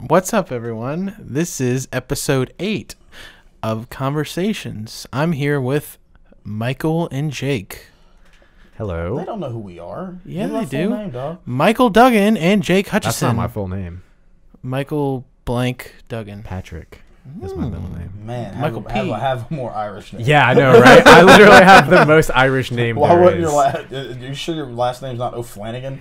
What's up, everyone? This is episode 8 of Conversations. I'm here with Michael and Jake. Hello. They don't know who we are. Yeah, Give they my full do. Name, dog. Michael Duggan and Jake Hutchison. That's not my full name. Michael blank Duggan. Patrick is my middle name. Man, Michael P. have a more Irish name. Yeah, I know, right? I literally have the most Irish name Why there wouldn't is. you sure your last name's not O'Flanagan?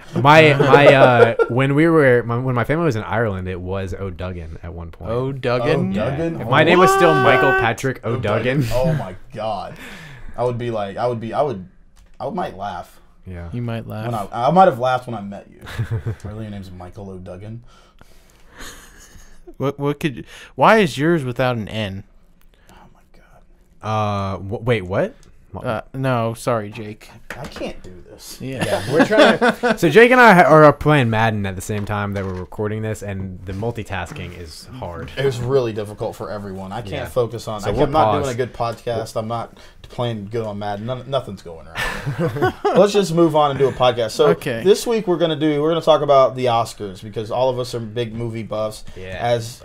When my family was in Ireland, it was O'Duggan at one point. O'Duggan? O'Duggan? If my name was still Michael What? Patrick O'Duggan. Oh my god. I might laugh. Yeah. You might laugh. I might have laughed when I met you. Really, your name's Michael O'Duggan? Why is yours without an N? Oh my god. Wait, what? No, sorry, Jake. I can't do this. Yeah. We're trying to. So Jake and I are playing Madden at the same time that we're recording this, and the multitasking is hard. It was really difficult for everyone. I can't focus on. So I'm not doing a good podcast. I'm not playing good on Madden. Nothing's going right. Let's just move on and do a podcast. So this week we're gonna talk about the Oscars because all of us are big movie buffs. Yeah. As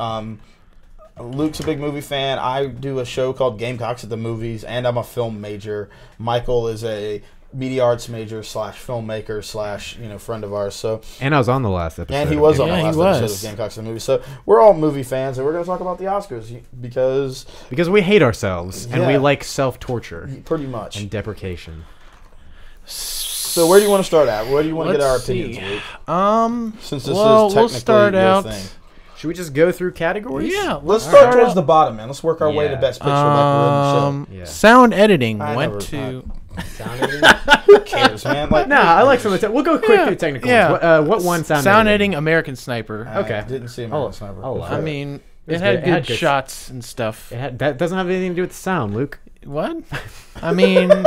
Luke's a big movie fan. I do a show called Gamecocks at the Movies, and I'm a film major. Michael is a media arts major / filmmaker / friend of ours. So And I was on the last episode. and he was on the last episode of Gamecocks at the Movies. So we're all movie fans, and we're going to talk about the Oscars because we hate ourselves and we like self-torture pretty much and deprecation. So where do you want to start at? Where do you want to get our opinions, Luke? Since this is technically we'll start your out. thing. Should we just go through categories? Yeah. Let's start towards the bottom, man. Let's work our way to best picture like we're in the show. Yeah. Sound editing I went never- to... Sound editing? Who cares, man? Like, Nah, I like some of the. We'll go quick through technical. yeah. What one sound editing? American Sniper. Okay. I didn't see American Sniper. I'll allow I it. mean, It it had had good good- shots and stuff. That doesn't have anything to do with the sound, Luke. What? I mean... no,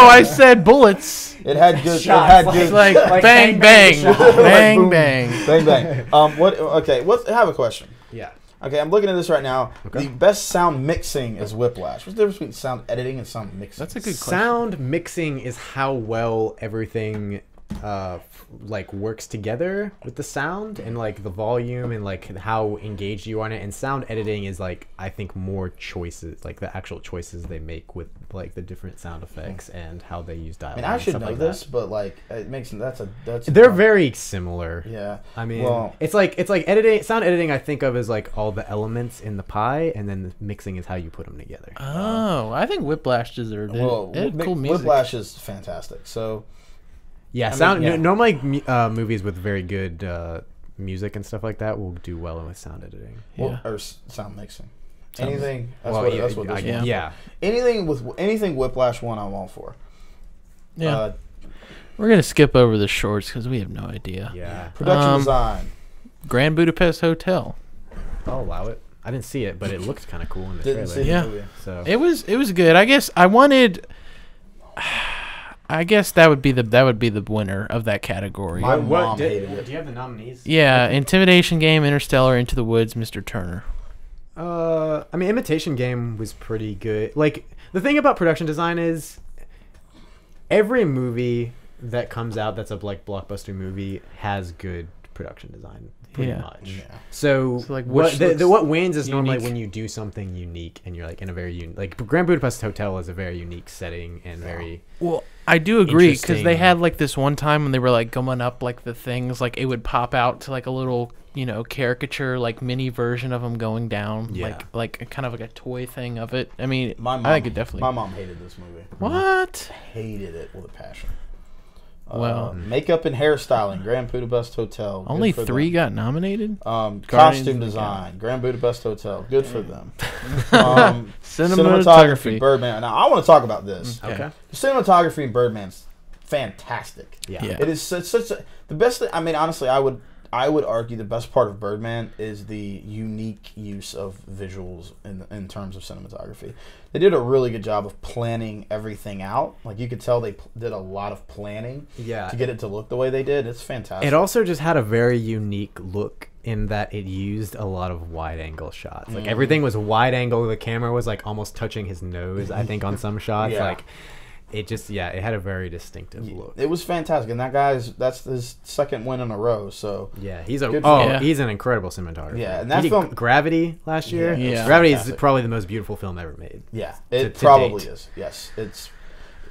I said bullets. It had good. Shots, it had like- good. It's like Like bang, bang, bang, bang, bang, Boom. bang. Bang bang. What? Okay. I have a question. Yeah. Okay, I'm looking at this right now. Okay. The best sound mixing is Whiplash. What's the difference between sound editing and sound mixing? That's a good question. Sound mixing is how well everything works together with the sound and like the volume and like how engaged you are on it. And sound editing is like I think more choices, like the actual choices they make with like the different sound effects and how they use dialogue. I mean, I should and know stuff this, like but like it makes that's. They're very similar. Yeah. I mean, Well, it's like editing. Sound editing, I think of as like all the elements in the pie, and then the mixing is how you put them together. Oh, I think Whiplash deserved it. well, It had cool music. Whiplash is fantastic. So Yeah, normally movies with very good music and stuff like that will do well with sound editing. Yeah. or sound mixing. Sound- Anything. That's Well, what. yeah, That's what. This yeah. is. Yeah. Anything Whiplash one, I'm all for. Yeah. We're going to skip over the shorts because we have no idea. Yeah. Production design. Grand Budapest Hotel. I'll allow it. I didn't see it, but it looked kind of cool in the Didn't trailer. see Yeah. the movie. So It was good. I guess I wanted... I guess that would be the winner of that category. My mom hated it. Do you have the nominees? Yeah, Intimidation Game, Interstellar, Into the Woods, Mr. Turner. I mean, Imitation Game was pretty good. Like the thing about production design is every movie that comes out that's a like blockbuster movie has good production design. Pretty Yeah. much. Yeah. So, like, what which looks what wins is normally unique. when you do something unique and you're like in a very like Grand Budapest Hotel is a very unique setting and very Well, I do agree because they Interesting. had like this one time when they were like going up like the things, like it would pop out to like a little caricature like mini version of them going down, Yeah. like kind of like a toy thing of it. I mean, My mom, I think it definitely. My mom hated this movie. What? Hated it with a passion. Well, Makeup and hairstyling, Grand Budapest Hotel. good only for 3 them. got nominated. Costume of the design, Grand Budapest Hotel. Good for them. Cinematography. Birdman. Now I want to talk about this. Okay. The cinematography in Birdman's fantastic. yeah. Yeah. It is such the best thing. I mean, honestly, I would argue the best part of Birdman is the unique use of visuals in terms of cinematography. They did a really good job of planning everything out. Like you could tell they did a lot of planning Yeah. to get it to look the way they did. It's fantastic. It also just had a very unique look in that it used a lot of wide angle shots. Like everything was wide angle. The camera was like almost touching his nose, I think, on some shots. Yeah. Like it just it had a very distinctive look. It was fantastic, and that's his second win in a row. So Yeah, he's he's an incredible cinematographer. Yeah, and that he did film Gravity last year. Yeah. Gravity fantastic. is probably the most beautiful film ever made. Yeah, it to probably date. is. Yes, it's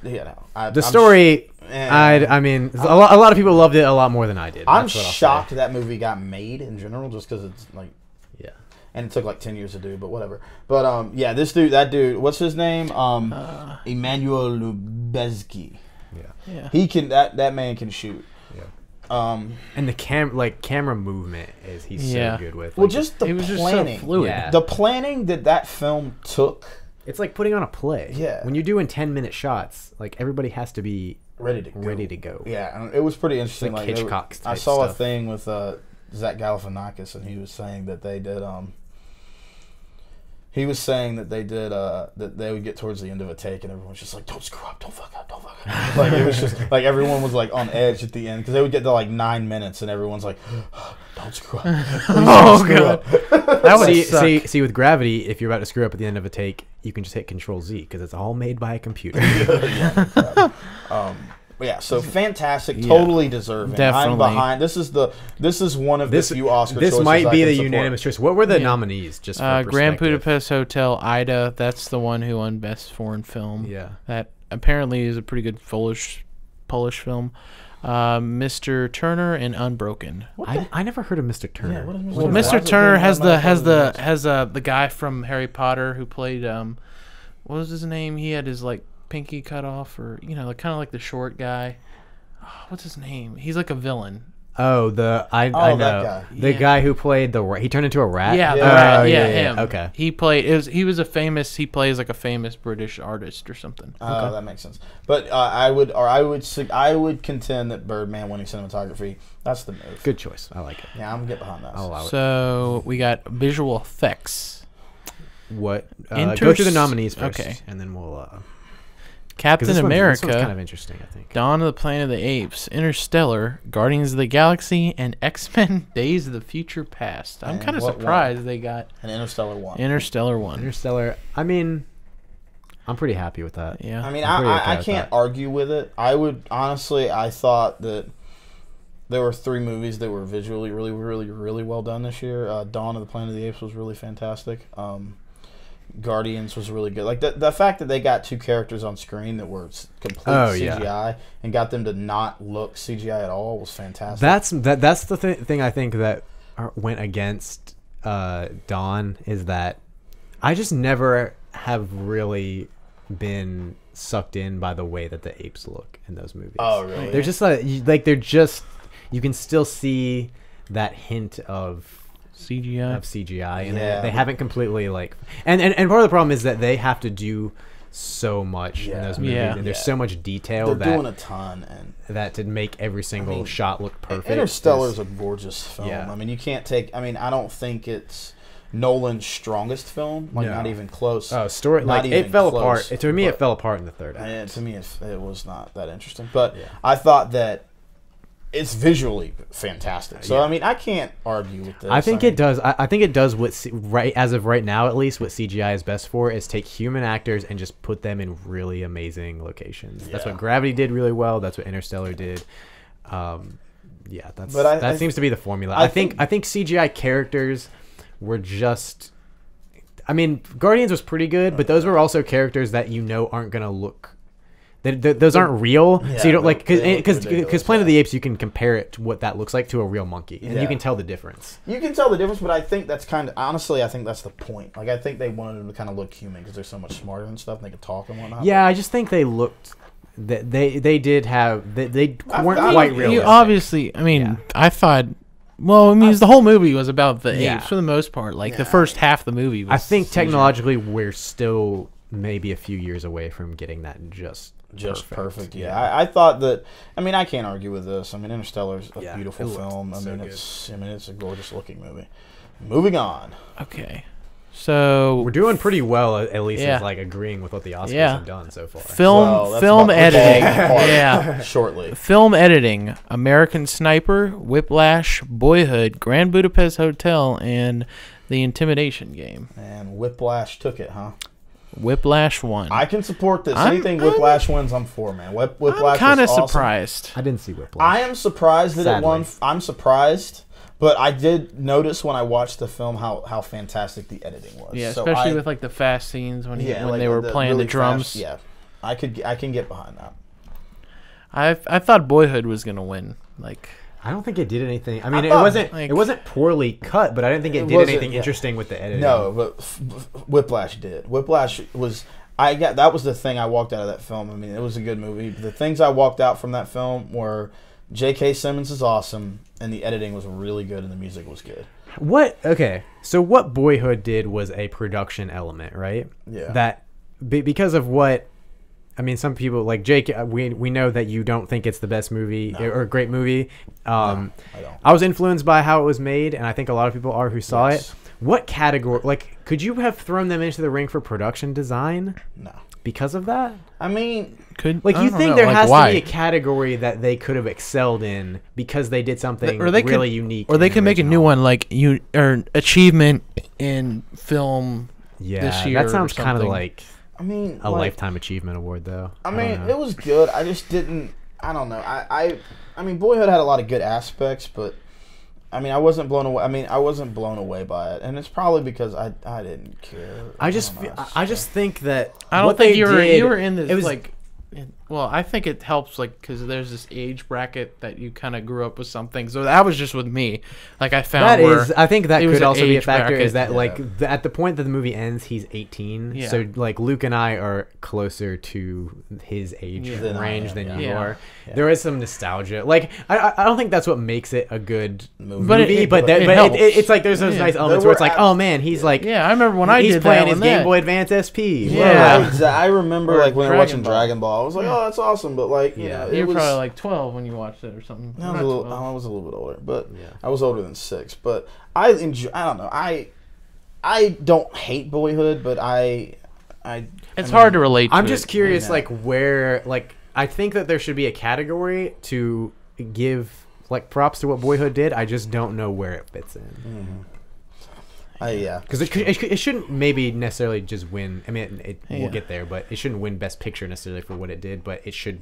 The story, I mean, a lot of people loved it a lot more than I did. I'm That's what I'll shocked say. that movie got made in general, just because it's like, Yeah. and it took like 10 years to do, but whatever. But that dude, what's his name? Emmanuel Lubezki. Yeah. He can that man can shoot. Yeah. And the camera movement he's so good with. Well, Like, just the It was just planning. so fluid. Yeah. The planning that film took. it's like putting on a play. Yeah. When you're doing 10-minute shots, like everybody has to be Ready to go. Yeah. And it was pretty interesting. Like Like Hitchcock I type saw stuff. a thing with Zach Galifianakis, and he was saying that they did. He was saying that they did that they would get towards the end of a take, and everyone's just like, "Don't screw up, don't fuck up." Like it was just like everyone was like on edge at the end because they would get to like 9 minutes, and everyone's like, "Don't screw up." Oh god, that would suck. See, with Gravity, if you're about to screw up at the end of a take, you can just hit Control Z because it's all made by a computer. But yeah, so fantastic, totally deserving. Definitely. I'm behind. This is one of the few Oscar choices This might I be can the support. unanimous choice. What were the nominees? Just for Grand perspective? Budapest Hotel, Ida. That's the one who won Best Foreign Film. Yeah. That apparently is a pretty good Polish film. Mr. Turner and Unbroken. I never heard of Mr. Turner. Yeah, what is Well, Mr. Mr. Turner has the guy from Harry Potter who played what was his name? He had his like pinky cut off, or kind of like the short guy. Oh, what's his name? He's like a villain. Oh, I know that guy. the guy who played he turned into a rat. Yeah, Yeah. the rat. Oh, Yeah, yeah, him. okay. He plays like a famous British artist or something. That makes sense. But I would contend that Birdman winning cinematography, that's the move. Good choice. I like it. Yeah, I'm gonna get behind that. I'll allow it. So we got visual effects. What? Go through the nominees first, Okay. and then we'll. Captain This America, one's kind of interesting, I think. Dawn of the Planet of the Apes, Interstellar, Guardians of the Galaxy, and X-Men: Days of the Future Past. I'm And kind of what surprised they got An Interstellar one. Interstellar one. Interstellar. I mean, I'm pretty happy with that. Yeah. I mean, I'm pretty okay I with can't that. argue with it. I thought that there were 3 movies that were visually really, really, really well done this year. Dawn of the Planet of the Apes was really fantastic. Guardians was really good. Like the fact that they got 2 characters on screen that were complete CGI and got them to not look CGI at all was fantastic. That's the thing I think that went against Dawn is that I just never have really been sucked in by the way that the apes look in those movies. Oh, really? They're just like they're just, you can still see that hint of CGI and Yeah. they haven't completely like and part of the problem is that they have to do so much in those movies and there's so much detail They're doing a ton, and that to make every single shot look perfect. Interstellar is a gorgeous film. Yeah. I mean, you can't take. I mean, I don't think it's Nolan's strongest film. Like, not even close. Oh, story Not like even it fell close, apart. To me, it but- fell apart in the third act. And to me, it was not that interesting. But I thought that it's visually fantastic. So I mean, I can't argue with this. I think it does. I think it does what right as of right now, at least, what CGI is best for is take human actors and just put them in really amazing locations. That's what Gravity did really well. That's what Interstellar did. That seems to be the formula. I think CGI characters were just. I mean, Guardians was pretty good, but those were also characters that aren't gonna look. Those aren't real, so you don't like because Planet of the Apes, you can compare it to what that looks like to a real monkey, and you can tell the difference. You can tell the difference, but I think that's honestly, I think that's the point. Like, I think they wanted them to kind of look human because they're so much smarter and stuff, and they could talk and whatnot. Yeah, I just think they looked. They did have they weren't quite real. You obviously, I mean, I thought. Well, I mean, the whole movie was about the apes for the most part. Like the first half of the movie was I think technologically we're still maybe a few years away from getting that just perfect. Yeah, I thought that. I mean, I can't argue with this. I mean, Interstellar's a beautiful film. I mean, it's a gorgeous looking movie. Moving on. Okay, so we're doing pretty well, at least as like agreeing with what the Oscars have done so far. Film editing, shortly. Film editing: American Sniper, Whiplash, Boyhood, Grand Budapest Hotel, and The Intimidation Game. And Whiplash took it, huh? Whiplash won. I can support this. I'm- Anything Whiplash wins, I'm for, man. Whiplash I'm kind of was awesome. surprised. I didn't see Whiplash. I am surprised that it won. Sadly. I'm surprised, but I did notice when I watched the film how fantastic the editing was. Yeah, So especially with like the fast scenes when like they were playing really the drums. fast- yeah, I can get behind that. I thought Boyhood was gonna win. Like, I don't think it did anything. I mean, thought, it wasn't poorly cut, but I didn't think it did wasn't, anything yeah. interesting with the editing. No, but Whiplash did. Whiplash was. That was the thing I walked out of that film. I mean, it was a good movie. The things I walked out from that film were J.K. Simmons is awesome, and the editing was really good, and the music was good. Okay, so what Boyhood did was a production element, right? Yeah. That because of what. I mean, some people like Jake. We know that you don't think it's the best movie or a great movie. I don't. I was influenced by how it was made, and I think a lot of people are who saw Yes. it. What category? Like, could you have thrown them into the ring for production design No. because of that? I mean, Like, I you don't think know, there like, has why? to be a category that they could have excelled in because they did something really unique, or they and could make a new original. one like achievement in film. Yeah, this year that or sounds kind of something. like I mean, a like, lifetime achievement award, though. I don't mean, know. it was good. I just didn't. I don't know. I mean, Boyhood had a lot of good aspects, but I mean, I wasn't blown away. I mean, I wasn't blown away by it, and it's probably because I didn't care. I just don't know. I just think that I don't what think they you did, were in this it was, like. Well, I think it helps like because there's this age bracket that you kind of grew up with something. So that was just with me. Like I found that where is, I think that it was could an also be a age factor. bracket. Is that Yeah. like at the point that the movie ends, he's 18. Yeah. So like Luke and I are closer to his age Yeah. range than you yeah. are. Yeah. There is some nostalgia. Like I don't think that's what makes it a good Movie. But movie, it- but it helps. it's like there's those Yeah. nice There elements where it's were like, oh man, he's like yeah, I remember when I he's did playing that his one Game then. Boy Advance SP. Yeah. I remember Or like when we were watching Dragon Dragon Ball. Ball. I was like, oh, that's awesome, but like, you know, You it were was. probably like 12 when you watched it or something. I was, Not a little, 12. I was a little bit older, but Yeah. I was older than 6. But I enjoy. I don't know. I don't hate Boyhood, but It's hard to relate to. I'm just curious, Yeah. like where, like I think that there should be a category to give like props to what Boyhood did. I just don't know where it fits in yeah. because it shouldn't maybe necessarily just win. I mean, Yeah. we'll get there, but it shouldn't win Best Picture necessarily for what it did. But it should.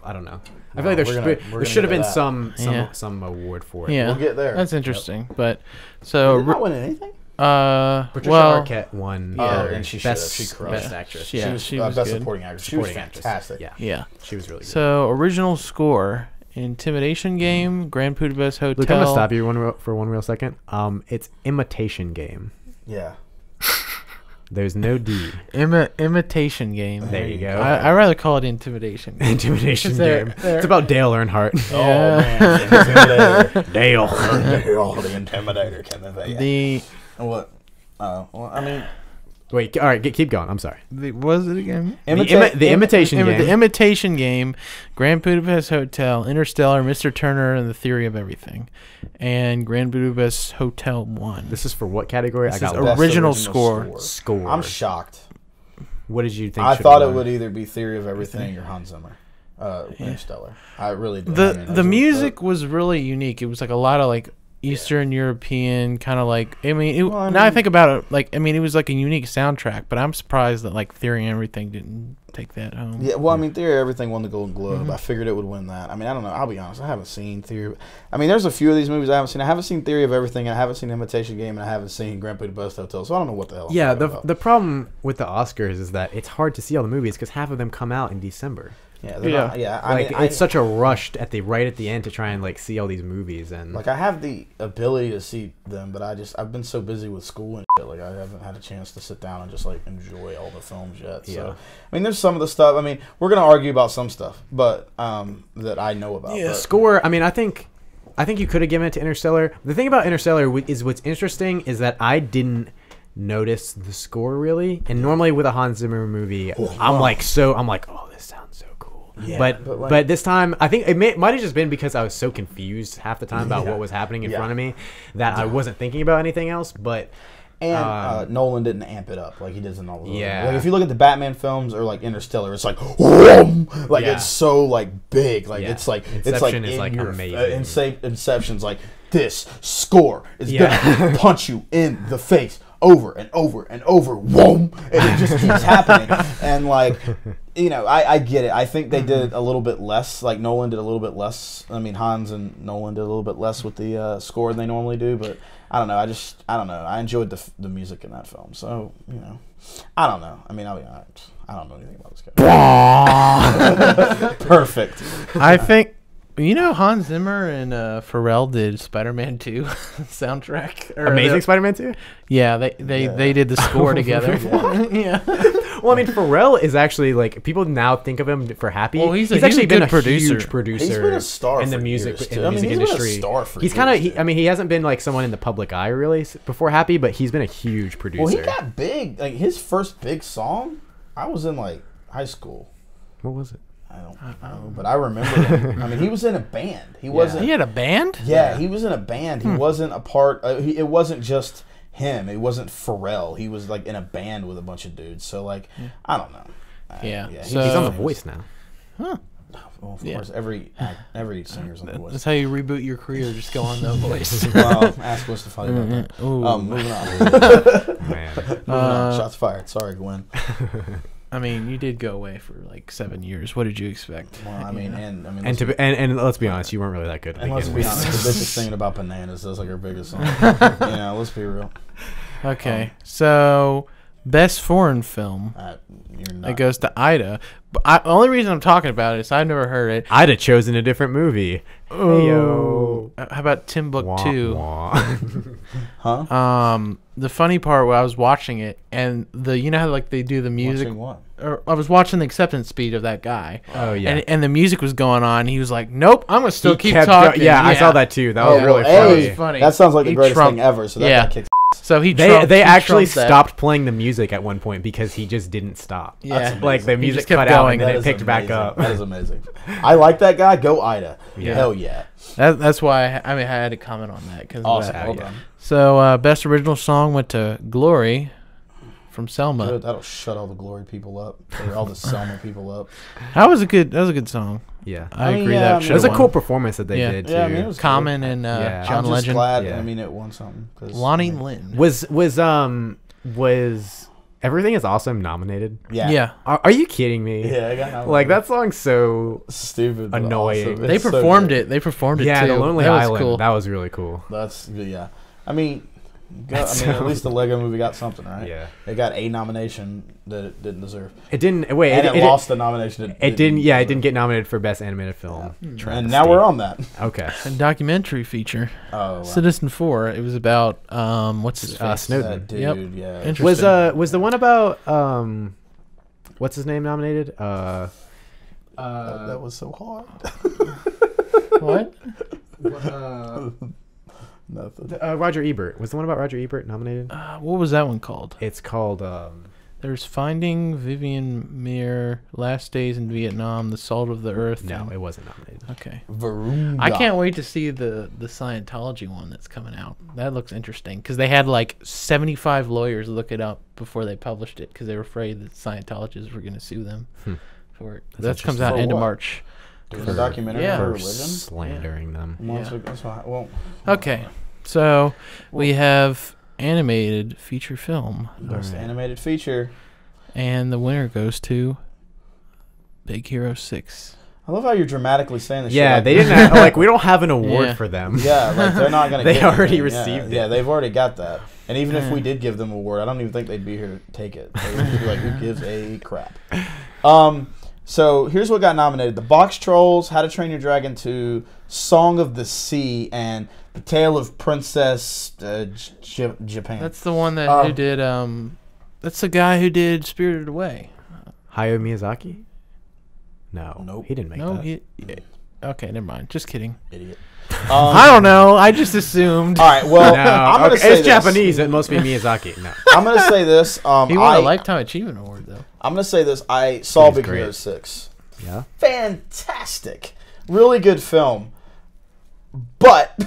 I don't know. I feel like we're there gonna should have get been to that. Yeah. some award for it. Yeah, We'll get there. That's interesting, but Did so it not win anything? Patricia well, Arquette won. Oh, for and she best, should've. She crushed. best actress. Yeah, she was best good. supporting actress. She was Supporting actress. fantastic. Yeah, Yeah. she was really good. So original score: Intimidation Game, Grand Budapest Hotel. Luke, I'm gonna stop you for one real second. It's Imitation Game. Yeah. There's no D. Imitation Game. There you go. I rather call it Intimidation Game. Intimidation They're- Game. they're- It's about Dale Earnhardt. Oh man, the Intimidator. Dale. Dale, the Intimidator. Can they? The What? Well, I mean, Wait, all right, keep going. I'm sorry. what was it again? The Imitation Game. The Imitation Game, Grand Budapest Hotel, Interstellar, Mr. Turner, and The Theory of Everything, and Grand Budapest Hotel won. This is for what category? This I is got Best original score. score. I'm shocked. What did you think? I should thought have it won? would either be Theory of Everything or Hans Zimmer. Interstellar. I really did. The music was really unique. It was like a lot of like Eastern European kind of like. I mean, now I think about it, like I mean, it was like a unique soundtrack. But I'm surprised that like Theory and Everything didn't take that home. Yeah, well, I mean, Theory of Everything won the Golden Globe. I figured it would win that. I mean, I don't know. I'll be honest. I haven't seen Theory. I mean, there's a few of these movies I haven't seen. I haven't seen Theory of Everything, and I haven't seen Imitation Game, and I haven't seen Grand Budapest Hotel. So I don't know what the hell. I'm Yeah, talking about. the problem with the Oscars is that it's hard to see all the movies because half of them come out in December. yeah, I mean, it's such a rush right at the end to try and like see all these movies and like I have the ability to see them, but I've been so busy with school and shit, like I haven't had a chance to sit down and just like enjoy all the films yet. So Yeah. I mean, there's some of the stuff. I mean, we're gonna argue about some stuff, but that I know about. yeah, but, score. I mean, I think you could have given it to Interstellar. The thing about Interstellar is what's interesting is that I didn't notice the score really, and normally with a Hans Zimmer movie, I'm like, oh, this sounds so cool. Yeah, but like- this time, I think it might have just been because I was so confused half the time about what was happening in front of me that I wasn't thinking about anything else. But And Nolan didn't amp it up like he does in all the Yeah. Like if you look at the Batman films or like Interstellar, it's like whoom! Like Yeah. it's so like big, like Yeah. it's like Inception is, in like, your, amazing. Inception's like this score is Yeah. gonna punch you in the face over and over and over, whoom, and it just keeps happening. And like, you know, I get it. I think they did a little bit less. Like Nolan did a little bit less. I mean, Hans and Nolan did a little bit less with the score than they normally do. But I don't know. I don't know. I enjoyed the music in that film. So you know, I don't know. I mean, I don't know anything about this guy. Perfect. I think. You know, Hans Zimmer and Pharrell did Spider-Man 2 soundtrack. Amazing Spider-Man 2? Yeah, they did the score together. Yeah. Well, I mean, Pharrell is actually, like, people now think of him for Happy. Well, he's actually been a producer. huge producer. He's been a star in the for music years, in the music he's industry. Been a star for he's years, kind of, I mean, he hasn't been like someone in the public eye really before Happy, but he's been a huge producer. Well, he got big. Like his first big song, I was in like high school. What was it? I don't know, but I remember him. I mean, he was in a band. He wasn't. He had a band? Yeah, he was in a band. He wasn't a part. It wasn't just him. It wasn't Pharrell. He was like in a band with a bunch of dudes. So like, I don't know. Yeah. So, he's on The Voice now. Huh. Well, of course, every singer's on The Voice. That's how you reboot your career. Just go on The Voice. Well, ask Gwen Stefani about that. Moving on. Man. Moving on. Shots fired. Sorry, Gwen. I mean, you did go away for like 7 years. What did you expect? Well, I mean, and let's be honest, you weren't really that good. And let's be honest, the bitch is singing about bananas. That's like her biggest song. Yeah, let's be real. Okay, so best foreign film. You're not. It goes to Ida. But only reason I'm talking about it is I've never heard it. I'd have chosen a different movie. Oh, how about Timbuktu? Huh? The funny part where I was watching it, and you know how like they do the music. Watching what? Or I was watching the acceptance speech of that guy. Oh yeah. And the music was going on. He was like, "Nope, I'm gonna still keep kept talking." yeah, I saw that too. That was really funny. Funny. That sounds like the He greatest trumped- thing ever. So that yeah. guy kicks. So he They actually trumped that. stopped playing the music at one point because he just didn't stop. Yeah. That's Like the He music just kept cut out going. and then That it is picked back amazing. up. That is amazing. I like that guy. Go Ida. Yeah. Hell yeah. That's why I had to comment on that because Awesome. that. Well yeah. done. So best original song went to Glory from Selma. Good. That'll shut all the Glory people up. Or all the Selma people up. That was a good song. Yeah. I mean, agree yeah, that I mean, It was a should've cool won. performance that they Yeah. did too. Yeah, I mean, it was Common and Yeah. John I'm just Legend. glad. Yeah. I mean, it won something. 'Cause, Lonnie I mean, Lynn. Was Everything Is Awesome nominated? Yeah. Yeah. Are you kidding me? Yeah. I got Like that song's so stupid. But annoying. awesome. They It's so performed good. it. They performed it yeah, too. the Lonely that was Island. cool. That was really cool. That's yeah. I mean, at least the Lego Movie got something, right? Yeah. It got a nomination that it didn't deserve, It didn't. Wait. and it lost the nomination. It didn't. Yeah, it didn't get nominated for Best Animated Film. And now we're on that. Okay. A documentary feature. Oh, wow. Citizen 4. It was about what's his face? Snowden. That dude, Yep. yeah. Interesting. Was the one about what's his name nominated? That was so hard. What? Nothing. Roger Ebert. Was the one about Roger Ebert nominated? What was that one called? It's called. There's Finding Vivian Maier, Last Days in Vietnam, The Salt of the Earth. No, and- it wasn't nominated. Okay. Varunga. I can't wait to see the Scientology one that's coming out. That looks interesting because they had like 75 lawyers look it up before they published it because they were afraid that Scientologists were going to sue them for it. That comes out For end of what? March. For a documentary Yeah. for For religion. slandering them. Well, Okay, so we have animated feature film, best animated feature. and the winner goes to Big Hero 6. I love how you're dramatically saying this. Yeah, shit. they didn't. Like we don't have an award Yeah. for them. Yeah, like they're not gonna. They get already anything. received Yeah, it. they've already got that. And even if we did give them an award, I don't even think they'd be here to take it. They would be like, "Who gives a crap?" So here's what got nominated: The Box Trolls, How to Train Your Dragon 2, Song of the Sea, and The Tale of Princess Japan. That's the one that who did. That's the guy who did Spirited Away. Hayao Miyazaki? No. Nope. He didn't make No, that. okay, never mind. Just kidding. Idiot. I don't know. I just assumed. All right. Well, No, I'm gonna okay, say it's this. Japanese. It must be Miyazaki. No. I'm gonna say this. He won a Lifetime Achievement Award though. I'm gonna say this. I saw He's Big great. Hero 6. Yeah. Fantastic. Really good film. But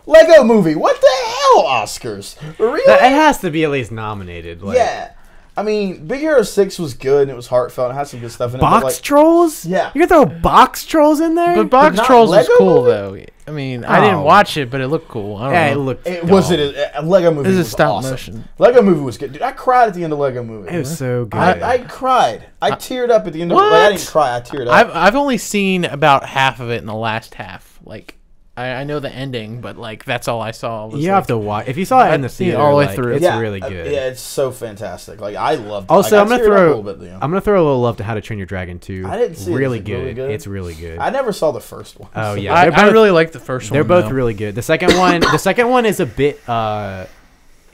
Lego Movie, what the hell, Oscars? Really? It has to be at least nominated. Like, Yeah. I mean, Big Hero 6 was good and it was heartfelt and it had some good stuff in it. Box trolls? Yeah. You can throw box trolls in there? But Box not Trolls was Lego cool, movie? though. I mean, I didn't watch it, but it looked cool. I don't Yeah, it know. looked. A Lego movie This is was stop awesome. motion. Lego movie was good. Dude, I cried at the end of Lego movie. It was so good. I cried. I teared up at the end of it. What? Like, I didn't cry. I teared up. I've only seen about half of it in the last half. Like, I know the ending, but like that's all I saw. Was, You like, have to watch. If you saw it in the I've seen it theater, all the way like, through. it's really good. Yeah, it's so fantastic. Like, I loved it. Also, Like, I'm gonna I teared up throw. a little bit, Liam. I'm gonna throw a little love to How to Train Your Dragon 2. I didn't see it. Really Is it really good. good? It's really good. I never saw the first one. Oh, so- yeah. I, They're I both- really like the first one. They're both though. really good. The second one. The second one is a bit.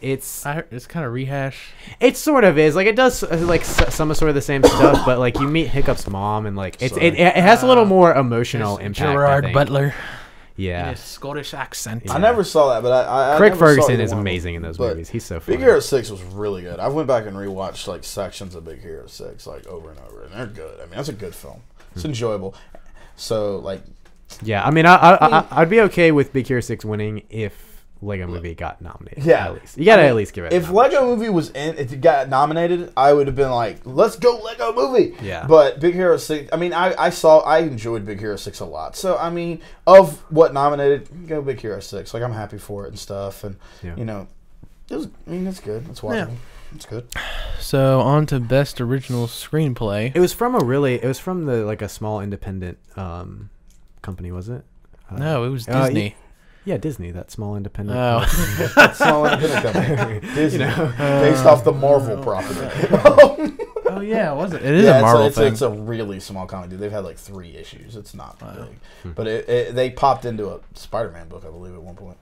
It's I heard it's kind of rehash. it sort of is like it does like some sort of the same stuff, but like you meet Hiccup's mom and like it has a little more emotional impact. I Gerard think. Butler. Yeah. His Scottish accent. Yeah. I never saw that, but I Craig never saw Ferguson either is one of them. amazing in those But movies. He's so funny. Big Hero 6 was really good. I went back and rewatched like sections of Big Hero 6 like over and over, and they're good. I mean, that's a good film. It's enjoyable. So like, Yeah, I mean, I'd be okay with Big Hero 6 winning if Lego Movie got nominated. Yeah. At least you gotta I mean, at least give it. if Lego Movie was if it got nominated, I would have been like, let's go Lego Movie. Yeah. But Big Hero 6, I mean, I enjoyed Big Hero 6 a lot. So I mean, of what nominated, go Big Hero 6. Like, I'm happy for it and stuff, and you know, it was. I mean, it's good. It's watchable. It's good. So on to best original screenplay. it was from the like a small independent company, was it? No, it was Disney. Yeah, Disney, that small independent. Oh. Small independent company. Disney, based off the Marvel property. Oh yeah, was it? It is a Marvel thing. It's a really small comedy. They've had like 3 issues. It's not big, but they popped into a Spider-Man book, I believe, at one point.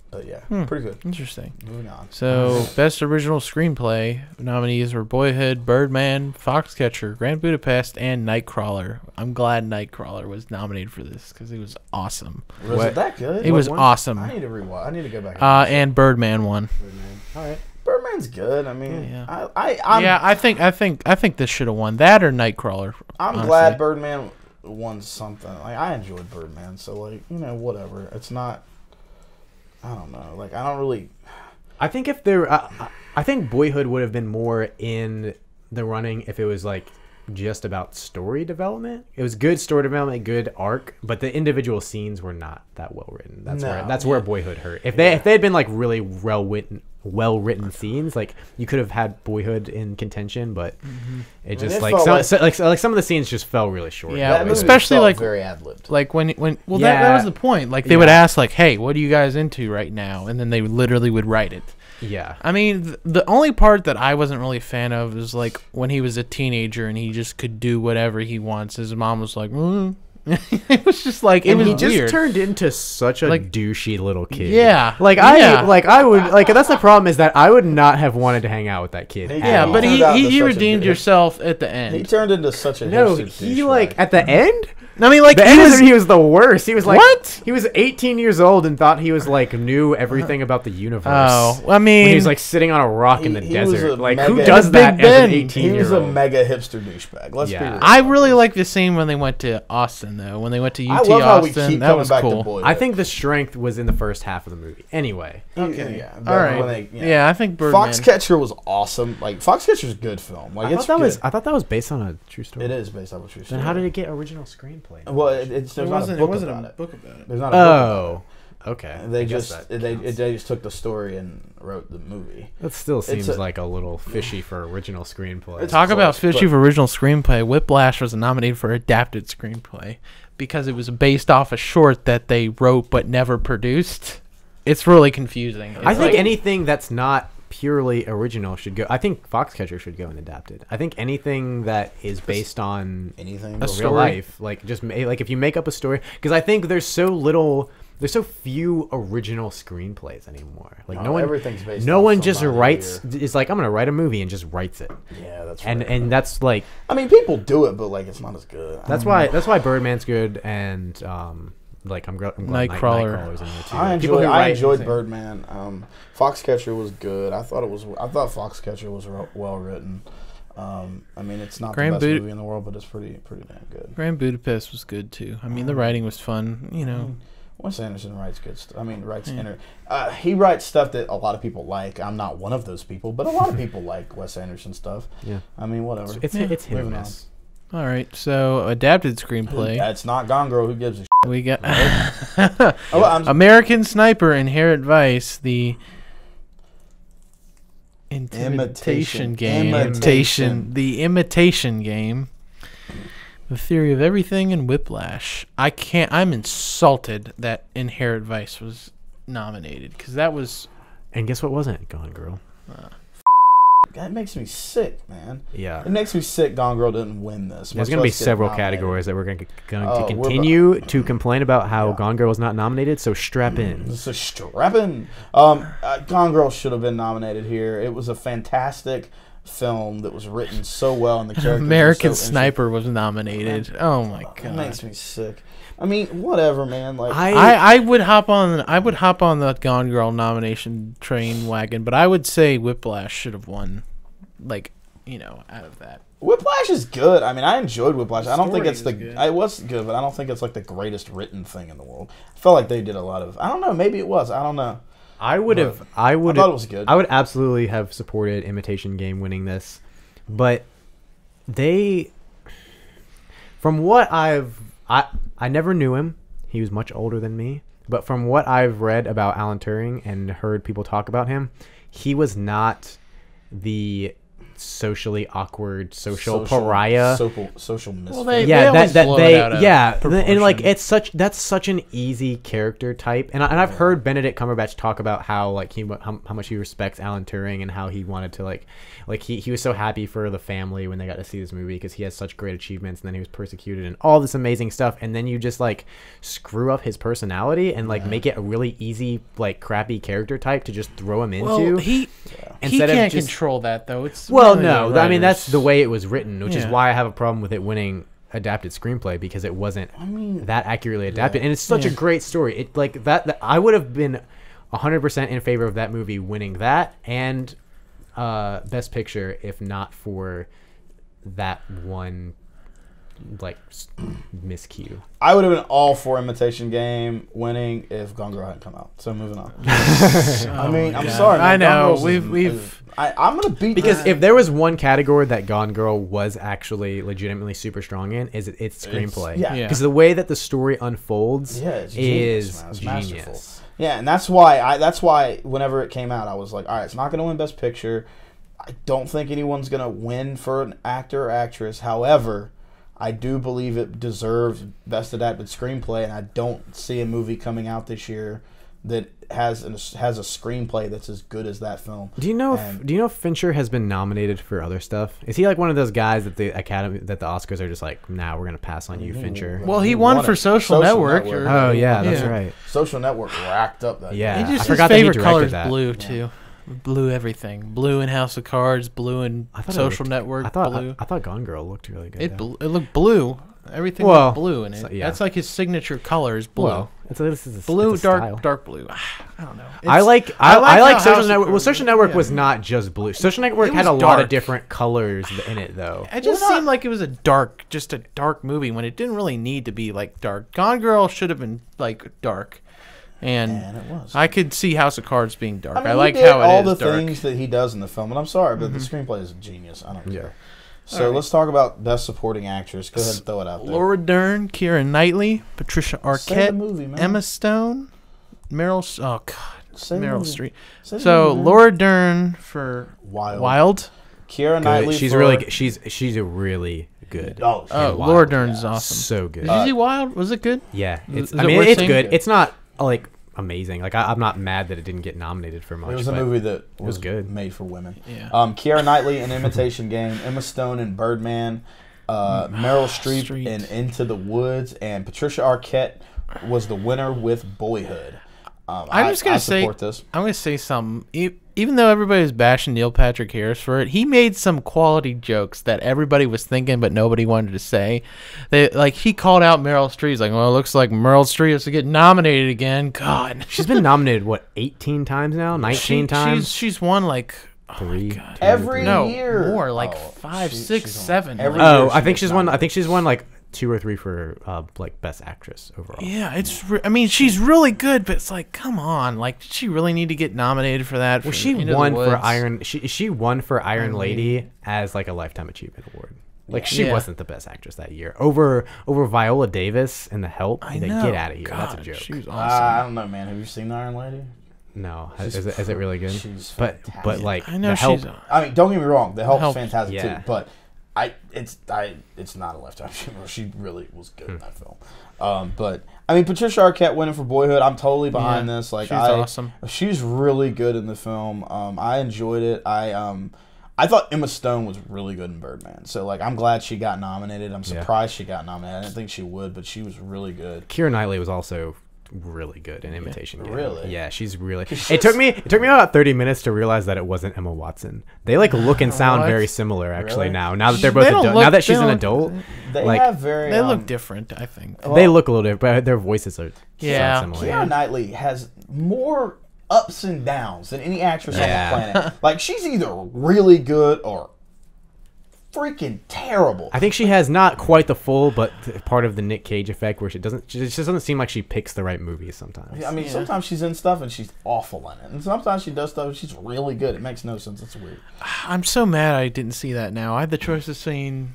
But yeah, pretty good. Interesting. Moving on. So, best original screenplay nominees were Boyhood, Birdman, Foxcatcher, Grand Budapest, and Nightcrawler. I'm glad Nightcrawler was nominated for this because it was awesome. Was it that good? It was one? awesome. I need to rewatch. I need to go back. And Birdman won. All right. Birdman's good. I mean, Yeah. I'm I think this should have won that or Nightcrawler. I'm honestly. glad Birdman won something. Like, I enjoyed Birdman, so like, you know, whatever. It's not. I don't know. Like, I don't really. I think I think Boyhood would have been more in the running if it was like just about story development. It was good story development, good arc, but the individual scenes were not that well written. That's where Boyhood hurt. If they had been like really well written scenes, like you could have had Boyhood in contention, but it just it like felt like some of the scenes just fell really short. Yeah, That movie especially felt like very ad-libbed. Like when that Yeah. was the point. Like they would ask like, "Hey, what are you guys into right now?" And then they literally would write it. Yeah. I mean, the only part that I wasn't really a fan of was like when he was a teenager and he just could do whatever he wants. His mom was like, it was just like it And was he just weird. turned into such a Like- douchey little kid. Yeah. Like I would like that's the problem is that I would not have wanted to hang out with that kid. Yeah, at Yeah, all. but turned out to he such a redeemed dick. yourself at the He end. turned into such a No, hipster he douchebag. like at the end. I mean, like The he end was. he was the worst. He was like What? He was 18 years old and thought he was like knew everything about the universe. Oh, I when mean, he was like sitting on a rock in the He was desert. a Like mega- who does Big that as Ben. an He 18-year-old? was a mega hipster douchebag. Let's Yeah. be real. I really like the scene when they went to Austin though. When they went to UT I love how we Austin, keep that coming was back cool. to Boyhood. I think the strength was in the first half of the movie. Anyway, Okay. Yeah. All right. When they, Yeah, I think Birdman. Foxcatcher was awesome. Like, Foxcatcher's a good film. Like, it's good. I thought that was based on a true story. It is based on a true story. Then how did it get original screenplay? Well, there's not a book about it. book about it. There's not a book about Oh, okay. it. They I guess just that they counts. just took the story and wrote the movie. That still seems a- like a little fishy for original screenplay. It's- Talk about close, fishy but- for original screenplay. Whiplash was nominated for adapted screenplay because it was based off a short that they wrote but never produced. It's really confusing. I It's think like- anything that's not purely original should go. I think Foxcatcher should go and adapted. I think anything that is based on Anything. A real story. life, like just like if you make up a story, because I think there's so few original screenplays anymore. Like no one, everything's based. no on one just somebody writes. or- It's like I'm gonna write a movie and just writes it, Yeah, that's and right. and that's like I mean, people do it, but like, it's not as good. that's why Birdman's good and like I'm glad Nightcrawler. Nightcrawler's in there too. I People who enjoyed write- enjoyed Birdman. Foxcatcher was good. I thought Foxcatcher was well written. I mean, it's not Grand the best Bud- movie in the world, but it's pretty damn good. Grand Budapest was good too. I mean, the writing was fun. You know, Wes Anderson writes good stuff. I mean, he writes stuff that a lot of people like. I'm not one of those people, but a lot of people like Wes Anderson stuff. Yeah. I mean, whatever. It's hit or miss. All right, so adapted screenplay. That's not Gone Girl. Who gives a shit? We got American American Sniper, Inherent Vice, the Imitation Game. The Imitation Game. The Theory of Everything, and Whiplash. I'm insulted that Inherent Vice was nominated, because that was... And guess what wasn't Gone Girl? That makes me sick, man. Yeah. It makes me sick Gone Girl didn't win this. There's going to be several categories that we're going to continue to complain about how Gone Girl was not nominated, so strap in. So strap in. Gone Girl should have been nominated here. It was a fantastic film that was written so well, and the characters American were so Sniper was nominated. Oh my god. It makes me sick. I mean, whatever, man. Like I would hop on the Gone Girl nomination train wagon, but I would say Whiplash should have won. Like, out of that. Whiplash is good. I mean, I enjoyed Whiplash. I don't think it's good. it was good, but I don't think it's like the greatest written thing in the world. I felt like they did a lot of. I don't know. Maybe it was. I don't know. I thought it was good. I would absolutely have supported Imitation Game winning this, but from what I never knew him. He was much older than me, but from what I've read about Alan Turing and heard people talk about him, he was not the socially awkward social pariah, social misfit. Well, and like that's such an easy character type, and I've heard Benedict Cumberbatch talk about how like how much he respects Alan Turing and how he wanted to like he was so happy for the family when they got to see this movie because he has such great achievements, and then he was persecuted and all this amazing stuff, and then you just like screw up his personality and like make it a really easy like crappy character type to just throw him into. Well, he can't control that though. It's no, I mean that's the way it was written, which is why I have a problem with it winning adapted screenplay, because it wasn't that accurately adapted, and it's such a great story. It like that I would have been 100% in favor of that movie winning that and Best Picture if not for that one like miscue. I would have been all for Imitation Game winning if Gone Girl hadn't come out. So moving on. I mean, I'm sorry. Man. I know I'm gonna beat because if there was one category that Gone Girl was actually legitimately super strong in, is it's screenplay. Because the way that the story unfolds is genius. Yeah, and that's why whenever it came out, I was like, all right, it's not gonna win Best Picture. I don't think anyone's gonna win for an actor or actress. However, I do believe it deserves Best Adapted Screenplay, and I don't see a movie coming out this year that has a screenplay that's as good as that film. Do you know if Fincher has been nominated for other stuff? Is he like one of those guys that the Oscars are just like, nah, we're gonna pass on you, Fincher? Well, he won for Social Network. Oh yeah, that's right. Social Network racked up that. Yeah, his favorite color is blue too. Blue everything. Blue in House of Cards. Blue in Social Network. I thought Gone Girl looked really good. It looked blue. Everything was blue in it. So, That's like his signature color is blue. Well, this is blue, it's dark blue. I don't know. I like Social Network. Well, Social Network was not just blue. Social Network had a lot of different colors in it, though. It just seemed like it was a dark movie when it didn't really need to be like dark. Gone Girl should have been like dark. And it was. I could see House of Cards being dark. I like how it is all the dark. things that he does in the film, and I'm sorry, but the screenplay is genius. I don't care. So let's talk about Best Supporting Actress. Go ahead and throw it out there. Laura Dern, Keira Knightley, Patricia Arquette, Emma Stone, Meryl Streep. So Laura Dern for Wild. Keira Knightley. She's a really good. Laura Dern's awesome. So good. Did you see Wild? Was it good? Yeah, it's good. It's not like amazing. Like I'm not mad that it didn't get nominated for much. It was a movie that was good, made for women. Yeah. Keira Knightley in Imitation Game, Emma Stone in Birdman, Meryl Streep in Into the Woods, and Patricia Arquette was the winner with Boyhood. I'm going to say something. Even though everybody was bashing Neil Patrick Harris for it, he made some quality jokes that everybody was thinking but nobody wanted to say. He called out Meryl Streep. He's like, well, it looks like Meryl Streep has to get nominated again. God. She's been nominated, 18 times now? 19 times? She's won like... 3 every year. More like 5, 6, 7. I think she's won like 2 or 3 for like best actress overall. Yeah, I mean, she's really good, but it's like, come on, like, did she really need to get nominated for that? Well, for she Into the won for Woods? Iron. She won for Iron Lady as like a Lifetime Achievement Award. Like she Yeah. wasn't the best actress that year. Over Viola Davis in The Help. I Like, know. get out of here. God, That's a joke. She was I awesome. don't know, man. Have you seen Iron Lady? No, She's is it really good? she's But fantastic. like I know The Help. she's. I mean, don't get me wrong. The Help's Help. fantastic Yeah. too, but it's not a Lifetime achievement. She really was good in that film. But I mean, Patricia Arquette winning for Boyhood. I'm totally behind this. Like, she's awesome. She's really good in the film. I enjoyed it. I thought Emma Stone was really good in Birdman. So like, I'm glad she got nominated. I'm surprised she got nominated. I didn't think she would, but she was really good. Keira Knightley was also really good in Imitation Game. Really? Yeah, she's really. It took me about 30 minutes to realize that it wasn't Emma Watson. They like look and sound What? very similar actually Really? now that they're both They don't now look- that she's they an don't- adult. They Like, have very. They look different, I think. they look a little different, but their voices are Yeah. sound similar. Keira Knightley has more ups and downs than any actress Yeah. on the planet. Like, she's either really good or freaking terrible. I think she has not quite the full, but part of the Nick Cage effect, where she just doesn't seem like she picks the right movies sometimes. I mean, Yeah. sometimes she's in stuff and she's awful in it, and sometimes she does stuff and she's really good. It makes no sense. It's weird. I'm so mad I didn't see that now. I had the choice of seeing,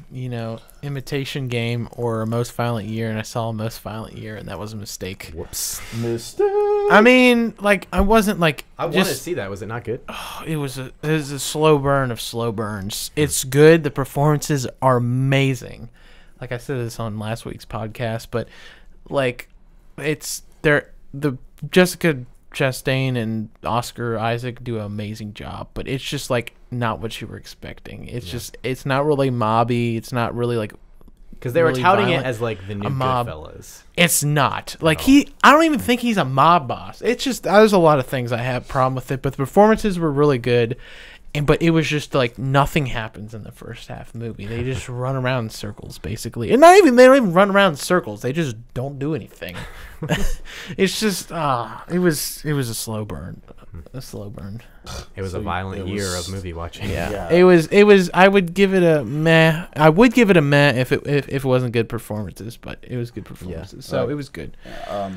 Imitation Game or Most Violent Year, and I saw Most Violent Year, and that was a mistake. Whoops. Mister. I mean, like, I wasn't like I wanted to see that. Was it not good? it was a slow burn of slow burns. It's good. The performances are amazing. Like I said this on last week's podcast, but like the Jessica Chastain and Oscar Isaac do an amazing job, but it's just like not what you were expecting. It's not really mobby. It's not really like, Because they were really touting violent. it as like the new mob. Goodfellas. it's not like I don't even think he's a mob boss. It's just, there's a lot of things I have problem with it, but the performances were really good. But it was just like nothing happens in the first half of the movie. They just run around in circles, basically. And they don't even run around in circles. They just don't do anything. It's just it was a slow burn. A slow burn. It was a violent year of movie watching. Yeah. It was I would give it a meh. I would give it a meh if it wasn't good performances, but it was good performances. So it was good.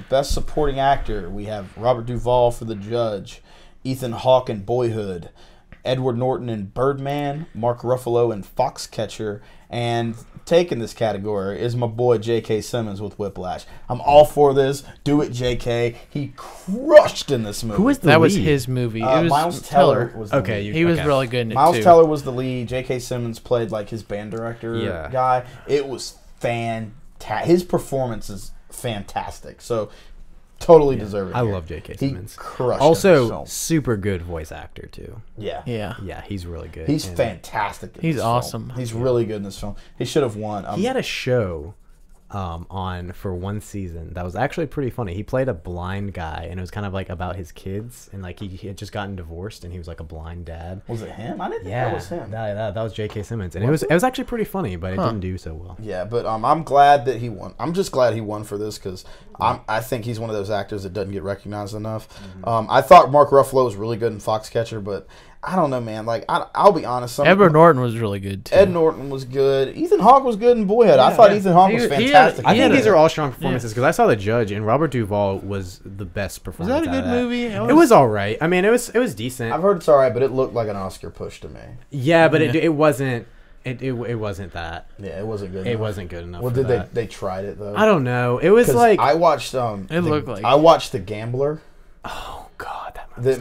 Best Supporting Actor, we have Robert Duvall for The Judge, Ethan Hawke in Boyhood, Edward Norton in Birdman, Mark Ruffalo in Foxcatcher, and taking this category is my boy J.K. Simmons with Whiplash. I'm all for this. Do it, J.K. He crushed in this movie. Who was the That was lead? his movie. It was Miles Teller was the Okay, lead. He was okay. really good in it Miles too. Teller was the lead. J.K. Simmons played like his band director guy. It was fantastic. His performance is fantastic. So totally deserving. I here. love J.K. He Simmons. crushed in this Also, film. super good voice actor too. Yeah. Yeah. He's really good. He's And fantastic. In He's this awesome. Film. He's really good in this film. He should have won. He had a show on for one season that was actually pretty funny. He played a blind guy, and it was kind of like about his kids, and like he had just gotten divorced, and he was like a blind dad. Was it him? I didn't think Yeah, that was him. that was J.K. Simmons, and it was actually pretty funny, but it didn't do so well. Yeah, but I'm glad that he won. I'm just glad he won for this because I think he's one of those actors that doesn't get recognized enough. I thought Mark Ruffalo was really good in Foxcatcher, but I don't know, man. Like I'll be honest. Edward Norton was really good too. Ed Norton was good. Ethan Hawke was good in Boyhood. I thought Ethan Hawke was He had- fantastic. I think had these a- are all strong performances because I saw The Judge, and Robert Duvall was the best Was performance. that a out good of that. movie? It was all right. I mean, it was decent. I've heard it's all right, but it looked like an Oscar push to me. Yeah, but it wasn't. It wasn't that. Yeah, it wasn't good. It enough. wasn't good enough. Well, for did that. they tried it though? I don't know. It was 'Cause like I watched. It looked like. I watched The Gambler. oh god, that movie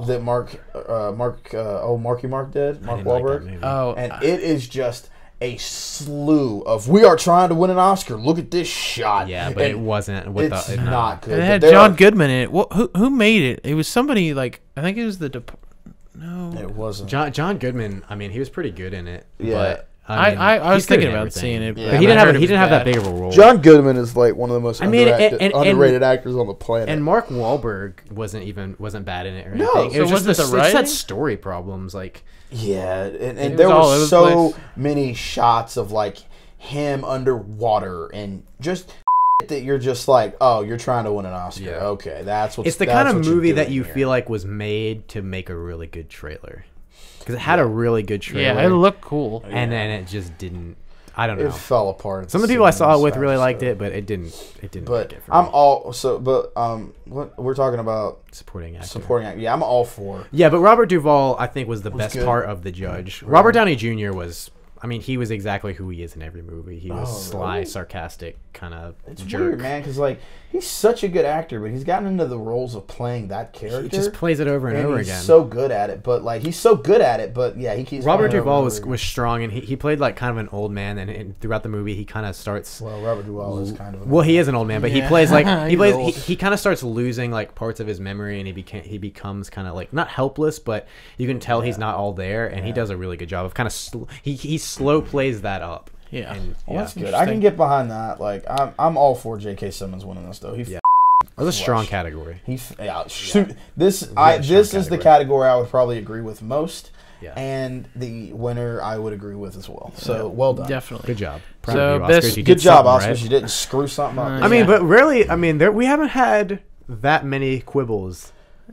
That Marky Mark did. Mark I didn't like that Wahlberg. movie. Oh, And it is just a slew of we are trying to win an Oscar. Look at this shot. Yeah, but And it wasn't. It's not good. it But had there John are- Goodman in it. Who made it? It was somebody like, I think it was no. It wasn't. John Goodman. I mean, he was pretty good in it. Yeah. But, I was he's good thinking in about everything. seeing it, Yeah. But he didn't I have heard it he was didn't have that bad. big of a role. John Goodman is like one of the most I mean, underrated actors on the planet. And Mark Wahlberg wasn't bad in it or No, anything. so It was just wasn't the it just writing? had story problems. Like yeah, and It there was all over were the so place. many shots of like him underwater and just that you're just like, oh, you're trying to win an Oscar. Yeah. Okay, that's what. it's the kind of movie that you feel like was made to make a really good trailer because it had a really good trailer. Yeah, it looked cool. and then it just didn't. I don't know. It fell apart. Some of the people I saw it with really liked it, but it didn't. But make it for I'm me. all so. But what we're talking about supporting actor. supporting actor. Yeah, I'm all for. Yeah, but Robert Duvall, I think, was the best good. part of the judge. Robert Downey Jr. was. I mean, he was exactly who he is in every movie. He was sly, really? sarcastic, kind of It's jerk. weird, man, because like he's such a good actor, but he's gotten into the roles of playing that character. He just plays it over and over he's again. so good at it, but like he's so good at it, but yeah, he keeps. Robert playing it Duvall over was and over was strong, and he played like kind of an old man, and throughout the movie he kind of starts. again. Well, Robert Duvall is kind of. Well, he is an old man, but he Yeah. plays like he He's plays. old. He kind of starts losing like parts of his memory, and he becomes kind of like not helpless, but you can tell he's not all there, and he does a really good job of kind of he slow plays that up. Yeah. And, Well, yeah. that's good. I can get behind that. Like I'm all for J.K. Simmons winning this though. Yeah. It was a strong category. Shoot, this Really this strong is the category. category I would probably agree with most. Yeah. And the winner I would agree with as well. So well done. Definitely. Good job. Proud So, of you, best- Oscars. You Good did job, something Oscars. right. You didn't screw something up. I I mean, Yeah. but really, I mean, we haven't had that many quibbles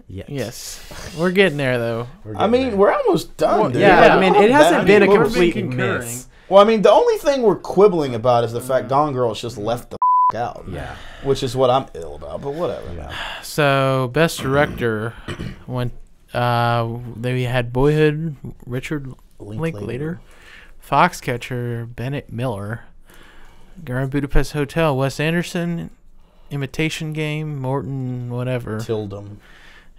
yet. Yes. We're getting there, though. We're I getting mean, there. we're almost done. Well, dude. yeah, Yeah, I mean, Not it hasn't that been a many complete concurring. miss. Well, I mean, the only thing we're quibbling about is the fact Gone Girl has just left the out. Yeah. Which is what I'm ill about, but whatever. Yeah. So, best director went. Then we had Boyhood, Richard Linklater, Foxcatcher, Bennett Miller, Grand Budapest Hotel, Wes Anderson, Imitation Game, Morton, whatever, Tildum.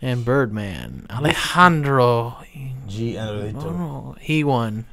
and Birdman. Alejandro. G. He won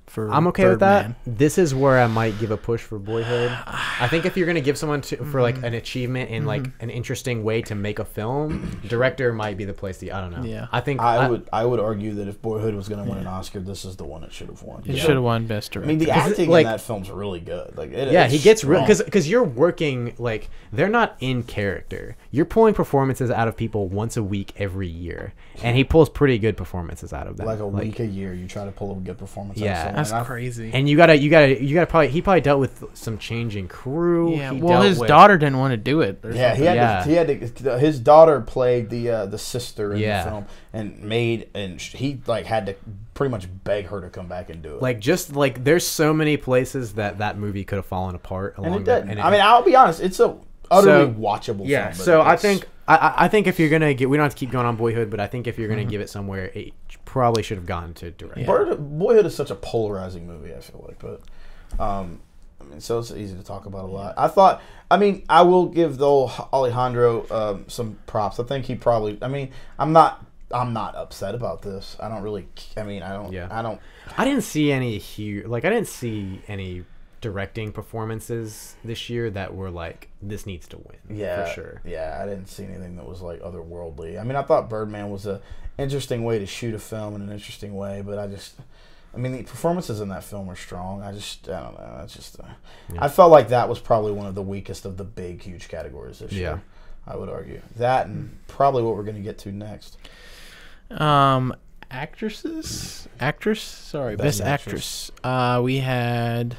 for. I'm okay Birdman. with that. This is where I might give a push for Boyhood. I think if you're gonna give someone for like an achievement in like an interesting way to make a film, director might be the place to. I don't know. Yeah. I think I would argue that if Boyhood was going to win an Oscar, this is the one it should have won. It should have won best I director. mean, the acting like- in that film's really good. Like, Yeah, it's he gets real strong. because you're working like they're not in character. You're pulling performances out of people once a week every year, and he pulls pretty good performances out of them. like a week a year, you try to pull a good performance. Yeah. out of someone. That's And I- crazy. And you gotta probably he probably dealt with some changing crew. Yeah, He well, dealt his with- daughter didn't want to do it. or Yeah, something. he had to. His daughter played the sister in Yeah. the film, and he like had to pretty much beg her to come back and do it. Like just like there's so many places that movie could have fallen apart along and it that. did. And I mean, I'll be honest, it's a utterly So, watchable. yeah. film, but So I it's- think I think if you're gonna get, we don't have to keep going on Boyhood, but I think if you're gonna give it somewhere, it probably should have gone to director. Boyhood is such a polarizing movie. I feel like, but I mean, so it's easy to talk about a lot. I mean, I will give though Alejandro some props. I think he probably. I mean, I'm not upset about this. I don't really. I mean, I don't. Yeah. I don't. I didn't see any huge I didn't see any directing performances this year that were like this needs to win. Yeah, for sure. Yeah, I didn't see anything that was like otherworldly. I mean, I thought Birdman was a interesting way to shoot a film in an interesting way, but I mean, the performances in that film were strong. I don't know. It's just, I felt like that was probably one of the weakest of the big, huge categories this year. I would argue that, and probably what we're going to get to next. Best actress. We had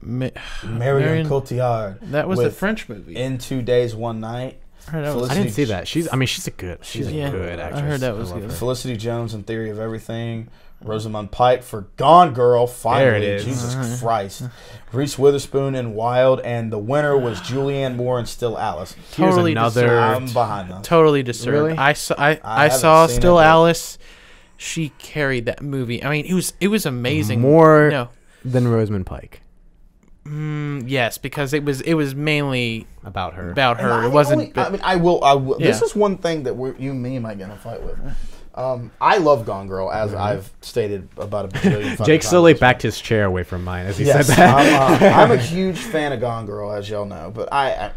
Marion Cotillard. That was the with French movie. In 2 Days, 1 Night. I heard that was- I didn't see that. She's a good actress. I heard that was love good. her. Felicity Jones in Theory of Everything. Rosamund Pike for Gone Girl. Finally, There it is. Jesus Christ. Reese Witherspoon in Wild, and the winner was Julianne Moore in Still Alice. Here's Totally another. I'm behind them. Totally deserved. Really? I saw haven't seen Still it, but- Alice. She carried that movie. I mean, it was amazing. More No. than Rosamund Pike Yes, because it was mainly about her. about her. And It wasn't. I mean, I will. This Yeah. is one thing that you and me might get in a fight with. I love Gone Girl, as I've stated about a bajillion fucking Jake times. slowly backed his chair away from mine as he Yes, said that. I'm a huge fan of Gone Girl, as y'all know, but I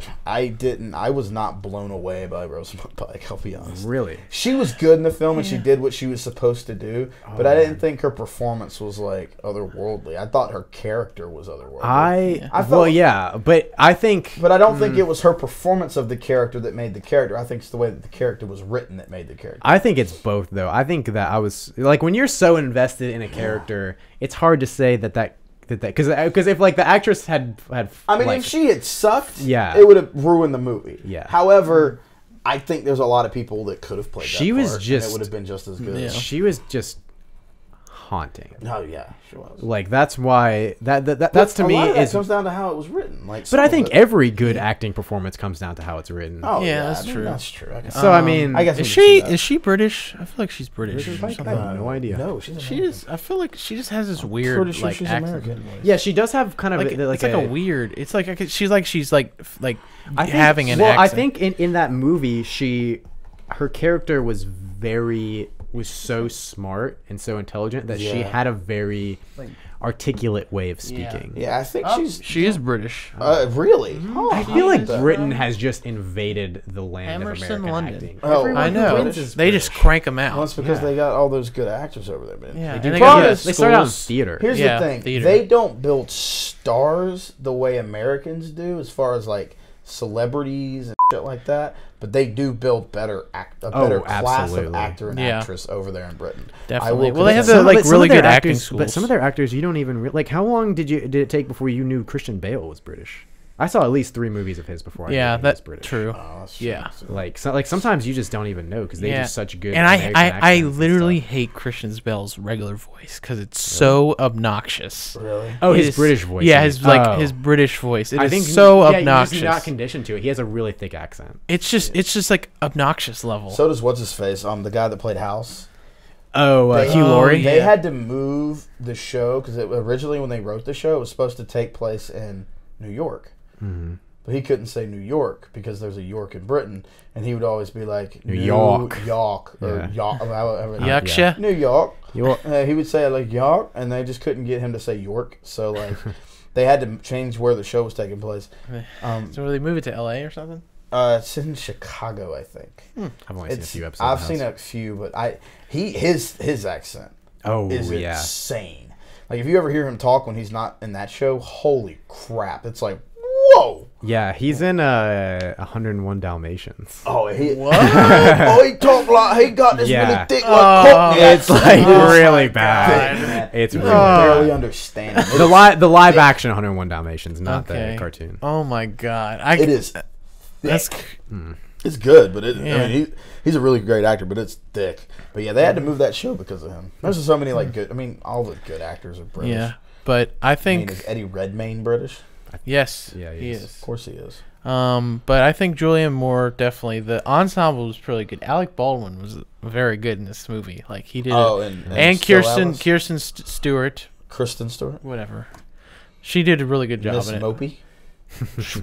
was not blown away by Rosamund Pike. I'll be honest. Really? She was good in the film, and she did what she was supposed to do, but I didn't think her performance was like otherworldly. I thought her character was otherworldly. I felt- yeah, but I think But I don't think it was her performance of the character that made the character. I think it's the way that the character was written that made the character. I think it's both though. I think that I was like when you're so invested in a character, it's hard to say that because if like the actress had I mean, like, if she had sucked, Yeah. it would have ruined the movie. Yeah. However, I think there's a lot of people that could have played that She was part, just- and it would have been just as good. Yeah. she was just haunting. Oh yeah, sure was. Like that's why that's to a me lot of that is. comes down to how it was written. Like, But I think every good acting performance comes down to how it's written. Oh Yeah, yeah, that's I mean, true. That's true. I guess. So I mean, I guess Is we can see that. she British? I feel like she's British. British or I something. have no idea. No, she's She is. I feel like she just has this weird pretty sure like she's accent. American. Yeah, she does have kind of Like, it's like a weird. It's like she's like I think, having an well, accent. I think in that movie, her character was so smart and so intelligent that she Yeah. had a very articulate way of speaking. Yeah, I think she is British. really. Oh, I feel like that. Britain has just invaded the land Emerson, of American London. acting. Oh, Everyone I who know. wins is They just British. crank them out. Well, it's because Yeah. they got all those good actors over there, man. Yeah, They and do they got probably- good They started out in schools. theater. Here's Yeah, the thing: theater. they don't build stars the way Americans do, as far as like celebrities and shit like that. But they do build a better class of absolutely. actor and Yeah. actress over there in Britain. Definitely. I will Well, they have concede. the like some really of their good acting actors, schools. but some of their actors you don't even like. How long did it take before you knew Christian Bale was British? I saw at least 3 movies of his before I knew he was that's British. true. Oh, that's true. Yeah. Like sometimes you just don't even know because they do such good. And American I accents and literally stuff. hate Christian Bale's regular voice because it's so obnoxious. Really? Oh, It his is- British voice. Yeah, you his mean. his British voice. It I is think so You're obnoxious. just not conditioned to it. He has a really thick accent. It's just like obnoxious level. So does what's his face? The guy that played House. Oh, They- Hugh Laurie. yeah. They had to move the show because originally when they wrote the show, it was supposed to take place in New York. Mm-hmm. But he couldn't say New York because there's a York in Britain, and he would always be like New York. York, or Yeah. York, Yaksha. New York. York. He would say it like York, and they just couldn't get him to say York. So like, they had to change where the show was taking place. So will they move it to L.A. or something? It's in Chicago, I think. I've only seen a few episodes. I've of seen House. a few, but his accent Oh is yeah. insane. Like if you ever hear him talk when he's not in that show, holy crap! It's like whoa. Yeah, he's in 101 Dalmatians. Oh, he talk like he got this Yeah. really thick like Cockney It's accent. like Oh, really my bad. God. It's You really can bad. barely understand it. The live action 101 Dalmatians, not Okay. the cartoon. Oh my god! It is. That's Thick. It's good, but Yeah. I mean, he's a really great actor, but it's thick. But yeah, they had to move that show because of him. There's so many like good. I mean, all the good actors are British. yeah. But I I mean, think is Eddie Redmayne British? yes. Yeah, he he is. is. Of course he is. But I think Julianne Moore definitely. The ensemble was really good. Alec Baldwin was very good in this movie. Like he did. Oh, it. and and Still Alice? Kirsten Stewart, Kristen Stewart, whatever. She did a really good job Miss in it. Mopey.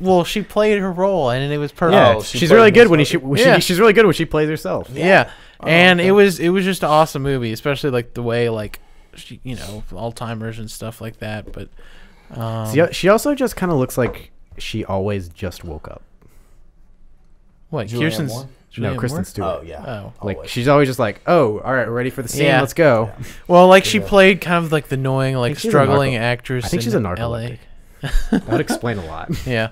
Well, she played her role, and it was perfect. Yeah, Oh, she she's played really good Miss when Mopey. Yeah. she's really good when she plays herself. Yeah, Oh, and okay. it was just an awesome movie, especially like the way like she, Alzheimer's and stuff like that. But She also just kind of looks like she always just woke up. what Julianne Kirsten's Moore? No, Julianne Kristen Moore? Stewart. Oh yeah. Oh. Like Always. she's always just like, oh, all right, we're ready for the scene. Yeah. Let's go. Well, like she Yeah. played kind of like the annoying, like she's a struggling narco- actress. I think she's in a LA. narcoleptic. That would explain a lot. Yeah,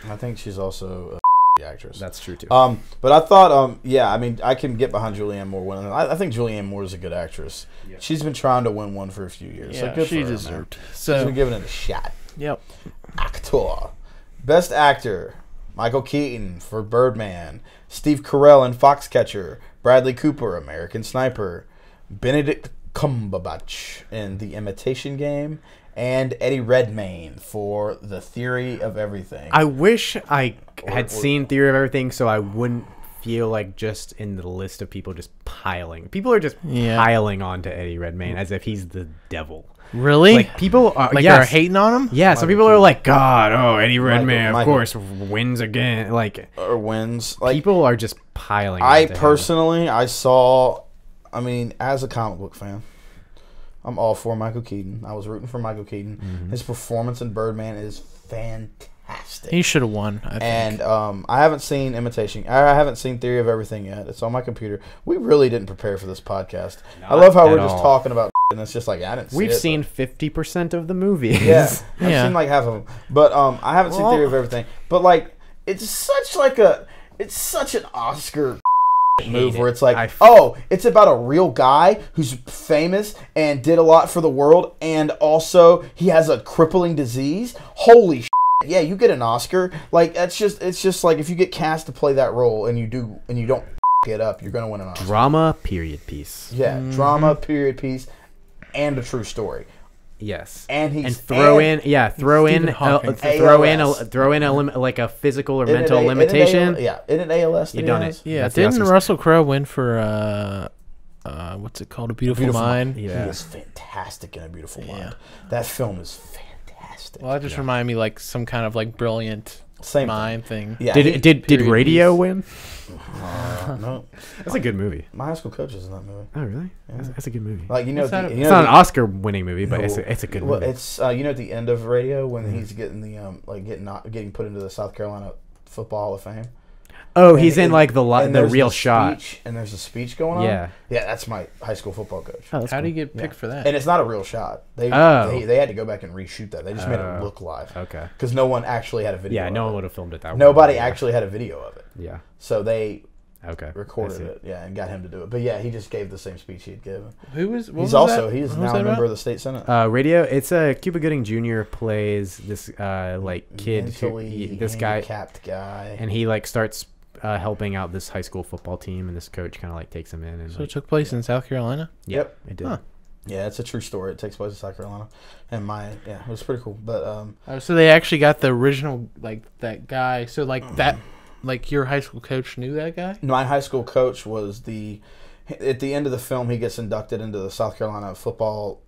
I think she's also a actress. That's true too. But I thought, yeah, I mean, I can get behind Julianne Moore winning. I think Julianne Moore is a good actress. Yeah. She's been trying to win one for a few years. so yeah, good she for her, deserved. Man. She's So been giving it a shot. yep. Actor. Best actor. Michael Keaton for Birdman. Steve Carell in Foxcatcher. Bradley Cooper, American Sniper. Benedict Cumberbatch in The Imitation Game. And Eddie Redmayne for The Theory of Everything. I wish I had or- seen Theory of Everything so I wouldn't feel like just in the list of people just piling. People are just Yeah. piling onto Eddie Redmayne as if he's the devil. Really? Like people are Like yes. are hating on him? Yeah, some people are like, God, oh, Eddie Redmayne, of Michael. course, wins again. Like, or wins. Like, people are just piling. I onto him. personally, I mean, as a comic book fan, I'm all for Michael Keaton. I was rooting for Michael Keaton. Mm-hmm. His performance in Birdman is fantastic. He should have won. I think. And I haven't seen Imitation. I haven't seen Theory of Everything yet. It's on my computer. We really didn't prepare for this podcast. I love how at we're just all. talking about and it's just like I didn't see We've it, seen 50% of the movies. yeah, I've Yeah. seen like half of them, but I haven't seen Well- Theory of Everything. But like, it's such an Oscar move where it's like, it's about a real guy who's famous and did a lot for the world, and also he has a crippling disease. Holy shit. Yeah, you get an Oscar. Like it's just like if you get cast to play that role and you don't it up, you're gonna win an Oscar. Drama period piece. Yeah, drama period piece. and a true story. Yes, And throw in like a physical or mental limitation. Isn't ALS? You done it. Yeah, didn't Russell Crowe win for what's it called? A Beautiful Mind. Yeah, he is fantastic in A Beautiful Mind. That film is fantastic. Well, that just reminded me like some kind of like brilliant mind thing. Yeah. Did Radio win? No, that's a good movie. My High School Coach is in that movie. Oh, really? Yeah. That's a good movie. Like it's not an Oscar-winning movie, but it's a good movie. Well, it's at the end of Radio when he's getting the getting put into the South Carolina Football Hall of Fame. Oh, he's in like the real shot. And there's a speech going on. Yeah, that's my high school football coach. Oh, how do you get picked for that? And it's not a real shot. They had to go back and reshoot that. They just made it look live. Okay. Because no one actually had a video. Yeah, no one would have filmed it that way. Nobody actually had a video of it. Yeah. So they recorded it. Yeah, and got him to do it. But yeah, he just gave the same speech he had given. He's now a member of the state senate. Radio. It's Cuba Gooding Jr. plays this kid, this handicapped guy, and he like starts helping out this high school football team, and this coach kind of like takes him in. And so it took place in South Carolina. Yep, it did. Huh. Yeah, it's a true story. It takes place in South Carolina, and it was pretty cool. But so they actually got the original that guy. So that. Like your high school coach knew that guy? My high school coach was at the end of the film, he gets inducted into the South Carolina Football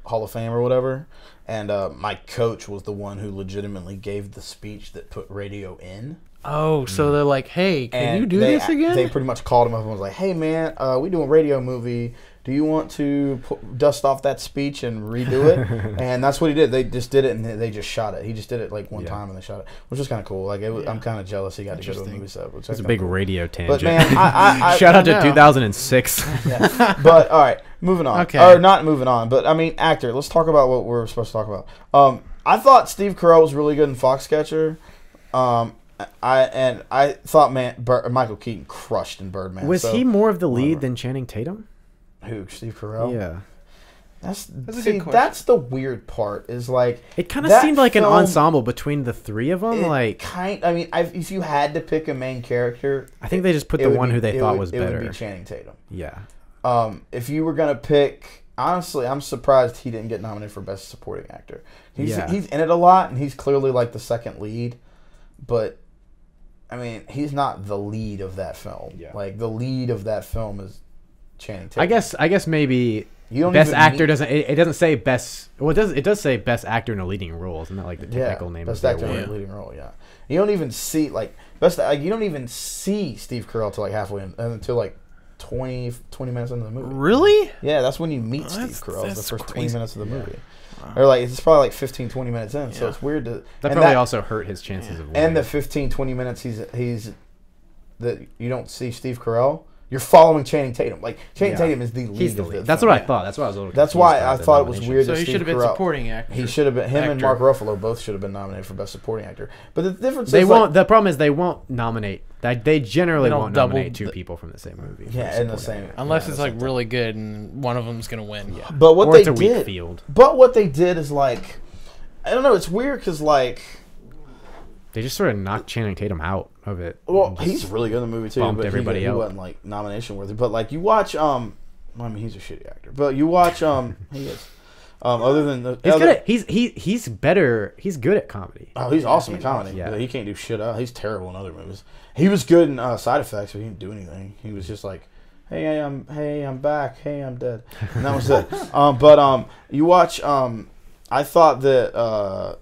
Hall of Fame or whatever. And my coach was the one who legitimately gave the speech that put Radio in. Oh, so they're like, hey, can you do this again? They pretty much called him up and was like, hey, man, we doing a radio movie. Do you want to dust off that speech and redo it? And that's what he did. They just did it, and they just shot it. He just did it one time, and they shot it, which was kind of cool. I'm kind of jealous he got to go to a movie set. It's a big radio tangent. But man, I shout out to 2006. Yeah. But all right, moving on. Okay. Or not moving on, but I mean, actor. Let's talk about what we're supposed to talk about. I thought Steve Carell was really good in Foxcatcher. I thought Michael Keaton crushed in Birdman. Was he more of the lead than Channing Tatum? Who, Steve Carell? Yeah. That's the weird part. Is it kind of seemed like an ensemble between the three of them. If you had to pick a main character, I think they just put the one who they thought was better. It would be Channing Tatum. Yeah. If you were gonna pick, honestly, I'm surprised he didn't get nominated for Best Supporting Actor. He's in it a lot, and he's clearly the second lead, but I mean, he's not the lead of that film. Yeah. The lead of that film is Channing Tatum. I guess maybe best actor doesn't. It doesn't say best. Well, it does say best actor in a leading role. Isn't that the technical name? Best actor in a leading role. Yeah. You don't even see You don't even see Steve Carell till halfway until 20 minutes into the movie. Really? Yeah, that's when you meet Steve Carell. The first 20 minutes of the movie. Or it's probably 15, 20 minutes in. So it's weird to. That probably also hurt his chances of winning. And the 15, 20 minutes he's that you don't see Steve Carell. You're following Channing Tatum. Channing Tatum is the lead. He's the lead. That's what I thought. That's why I was a little confused. That's why I thought it was weird. So that he should have been supporting actor. He should have been. Him and Mark Ruffalo both should have been nominated for Best Supporting Actor. But the difference they won't. The problem is they won't nominate. They generally won't nominate two people from the same movie. Yeah, in the same. Unless it's really good and one of them's gonna win. Yeah. But what it's a weak field. But what they did is I don't know. It's weird because they just sort of knocked Channing Tatum out of it. Well, he's really good in the movie too. Bumped but everybody he wasn't nomination worthy. But you watch, I mean, he's a shitty actor. But you watch, he is. Other than the, he's better. He's good at comedy. Oh, he's awesome at comedy. Yeah, he can't do shit else. He's terrible in other movies. He was good in Side Effects, but he didn't do anything. He was just hey, I'm back. Hey, I'm dead. And that was it. But you watch, I thought that.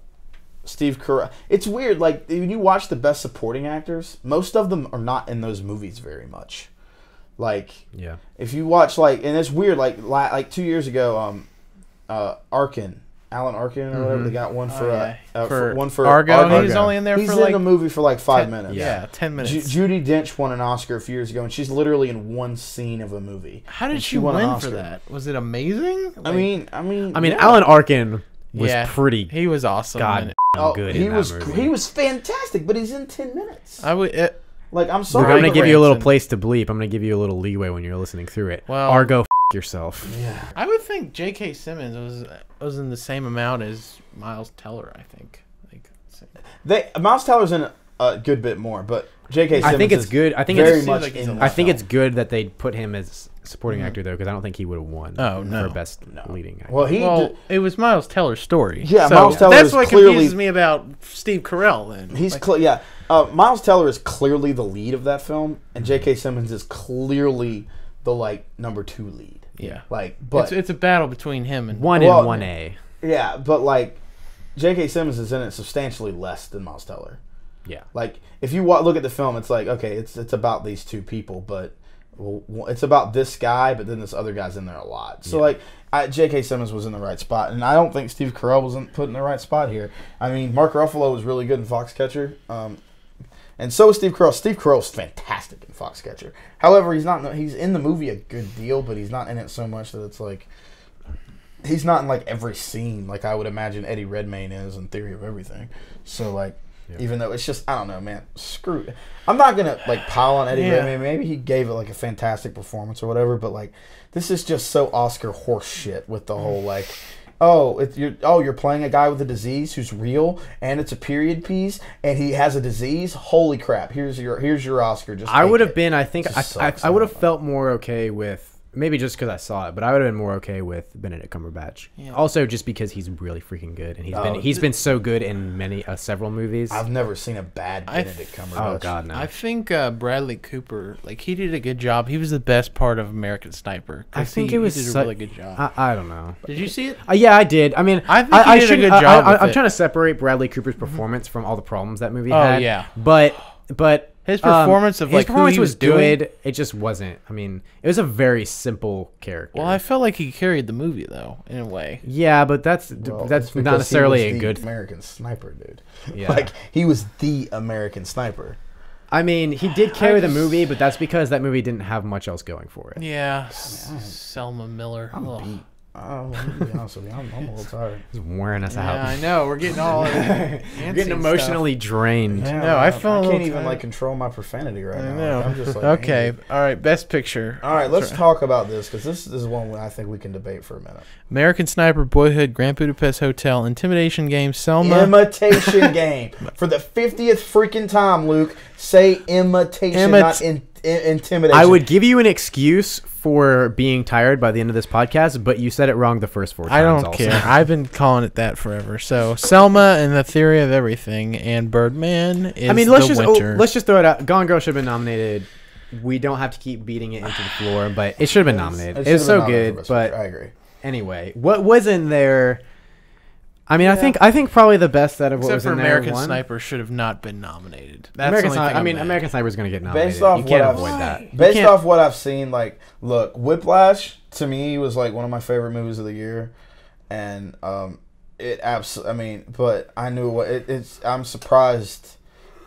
Steve Carell. It's weird. When you watch the Best Supporting Actors, most of them are not in those movies very much. If you watch and it's weird. 2 years ago, Alan Arkin or whatever, they got one for Argo. He's only in there. He's in a movie for 5 minutes. Yeah, 10 minutes. Judi Dench won an Oscar a few years ago, and she's literally in one scene of a movie. How did she win for that? Was it amazing? I mean, Alan Arkin was pretty. He was awesome. Good. He was fantastic, but he's in 10 minutes. I would. I'm sorry. I'm gonna give you a little place to bleep. I'm gonna give you a little leeway when you're listening through it. Well, Argo, yourself. Yeah. I would think J.K. Simmons was in the same amount as Miles Teller. I think. Miles Teller's in a good bit more, but J.K. Simmons I think it's is good. I think very it's much like he's in I the think film. it's good that they put him as supporting actor though, because I don't think he would have won. No. for best leading actor. Well, it was Miles Teller's story. Yeah, so Miles Teller that's is what clearly- confuses me about Steve Carell. Then He's like, Miles Teller is clearly the lead of that film, and J.K. Simmons is clearly the like number 2 lead. yeah, Like, but it's a battle between him and One Well, and 1A. yeah, but like J.K. Simmons is in it substantially less than Miles Teller. Yeah. Like, if you look at the film, it's like, okay, it's about these 2 people, but it's about this guy, but then this other guy's in there a lot. So, like, J.K. Simmons was in the right spot, and I don't think Steve Carell was put in the right spot here. I mean, Mark Ruffalo was really good in Foxcatcher, and so is Steve Carell. Steve Carell's fantastic in Foxcatcher. However, he's in the movie a good deal, but he's not in it so much that it's like, he's not in, like, every scene like I would imagine Eddie Redmayne is in Theory of Everything. So, like, even though it's just, I don't know, man, screw it. I'm not going to, like, pile on Eddie Redmayne. Maybe he gave it, like, a fantastic performance or whatever, but, like, this is just so Oscar horse shit with the whole, like, you're playing a guy with a disease who's real, and it's a period piece, and he has a disease. Holy crap! Here's your Oscar. Just I would have take it. been. I think Just I sucks. would have felt more okay with, maybe just because I saw it, but I would have been more okay with Benedict Cumberbatch. Yeah. Also, just because he's really freaking good, and he's been so good in several movies. I've never seen a bad Benedict Cumberbatch. Oh God, no! I think Bradley Cooper, like, he did a good job. He was the best part of American Sniper. I 'cause think he it was did su- a really good job. I don't know. Did you see it? Yeah, I did. I mean, I think he did a shouldn't- good job with I'm it. trying to separate Bradley Cooper's performance from all the problems that movie Oh, had. yeah. but His performance of, his like, who performance he was good. doing- It just wasn't. I mean, it was a very simple character. Well, I felt like he carried the movie, though, in a way. Yeah, but that's Well, it's not because necessarily he a was good. the American Sniper, dude. Yeah. Like, he was the American Sniper. I mean, he did carry the movie, but that's because that movie didn't have much else going for it. Yeah, Selma Miller. Ugh. I'm gonna be honest with you, I'm a little tired. He's wearing us Yeah, I out. know. We're getting all Getting emotionally drained. No, I feel a I little can't even tired. like control my profanity right I now. know. Like, I'm just like, Okay, angry. all right. Best Picture. All right, let's talk about this because this is one I think we can debate for a minute. American Sniper, Boyhood, Grand Budapest Hotel, Intimidation Game, Selma. Imitation Game for the 50th freaking time, Luke. Say imitation, not intimidation. I would give you an excuse for being tired by the end of this podcast, but you said it wrong the first 4 times. I don't also. care. I've been calling it that forever. So Selma and the Theory of Everything and Birdman is let's the just winter. let's just throw it out. Gone Girl should have been nominated. We don't have to keep beating it into the floor, but it should have been nominated. It was so good, but I agree. anyway, what was in there? I mean, I think probably the best out of what Except was for in there. American won. Sniper should have not been nominated. That's American the only Sniper. thing I mean, I'm mad. American Sniper is going to get nominated. Based off you what can't I've avoid that. Based can't- off what I've seen, like, look, Whiplash to me was like one of my favorite movies of the year, and it absolutely. I mean, but I knew what it's. I'm surprised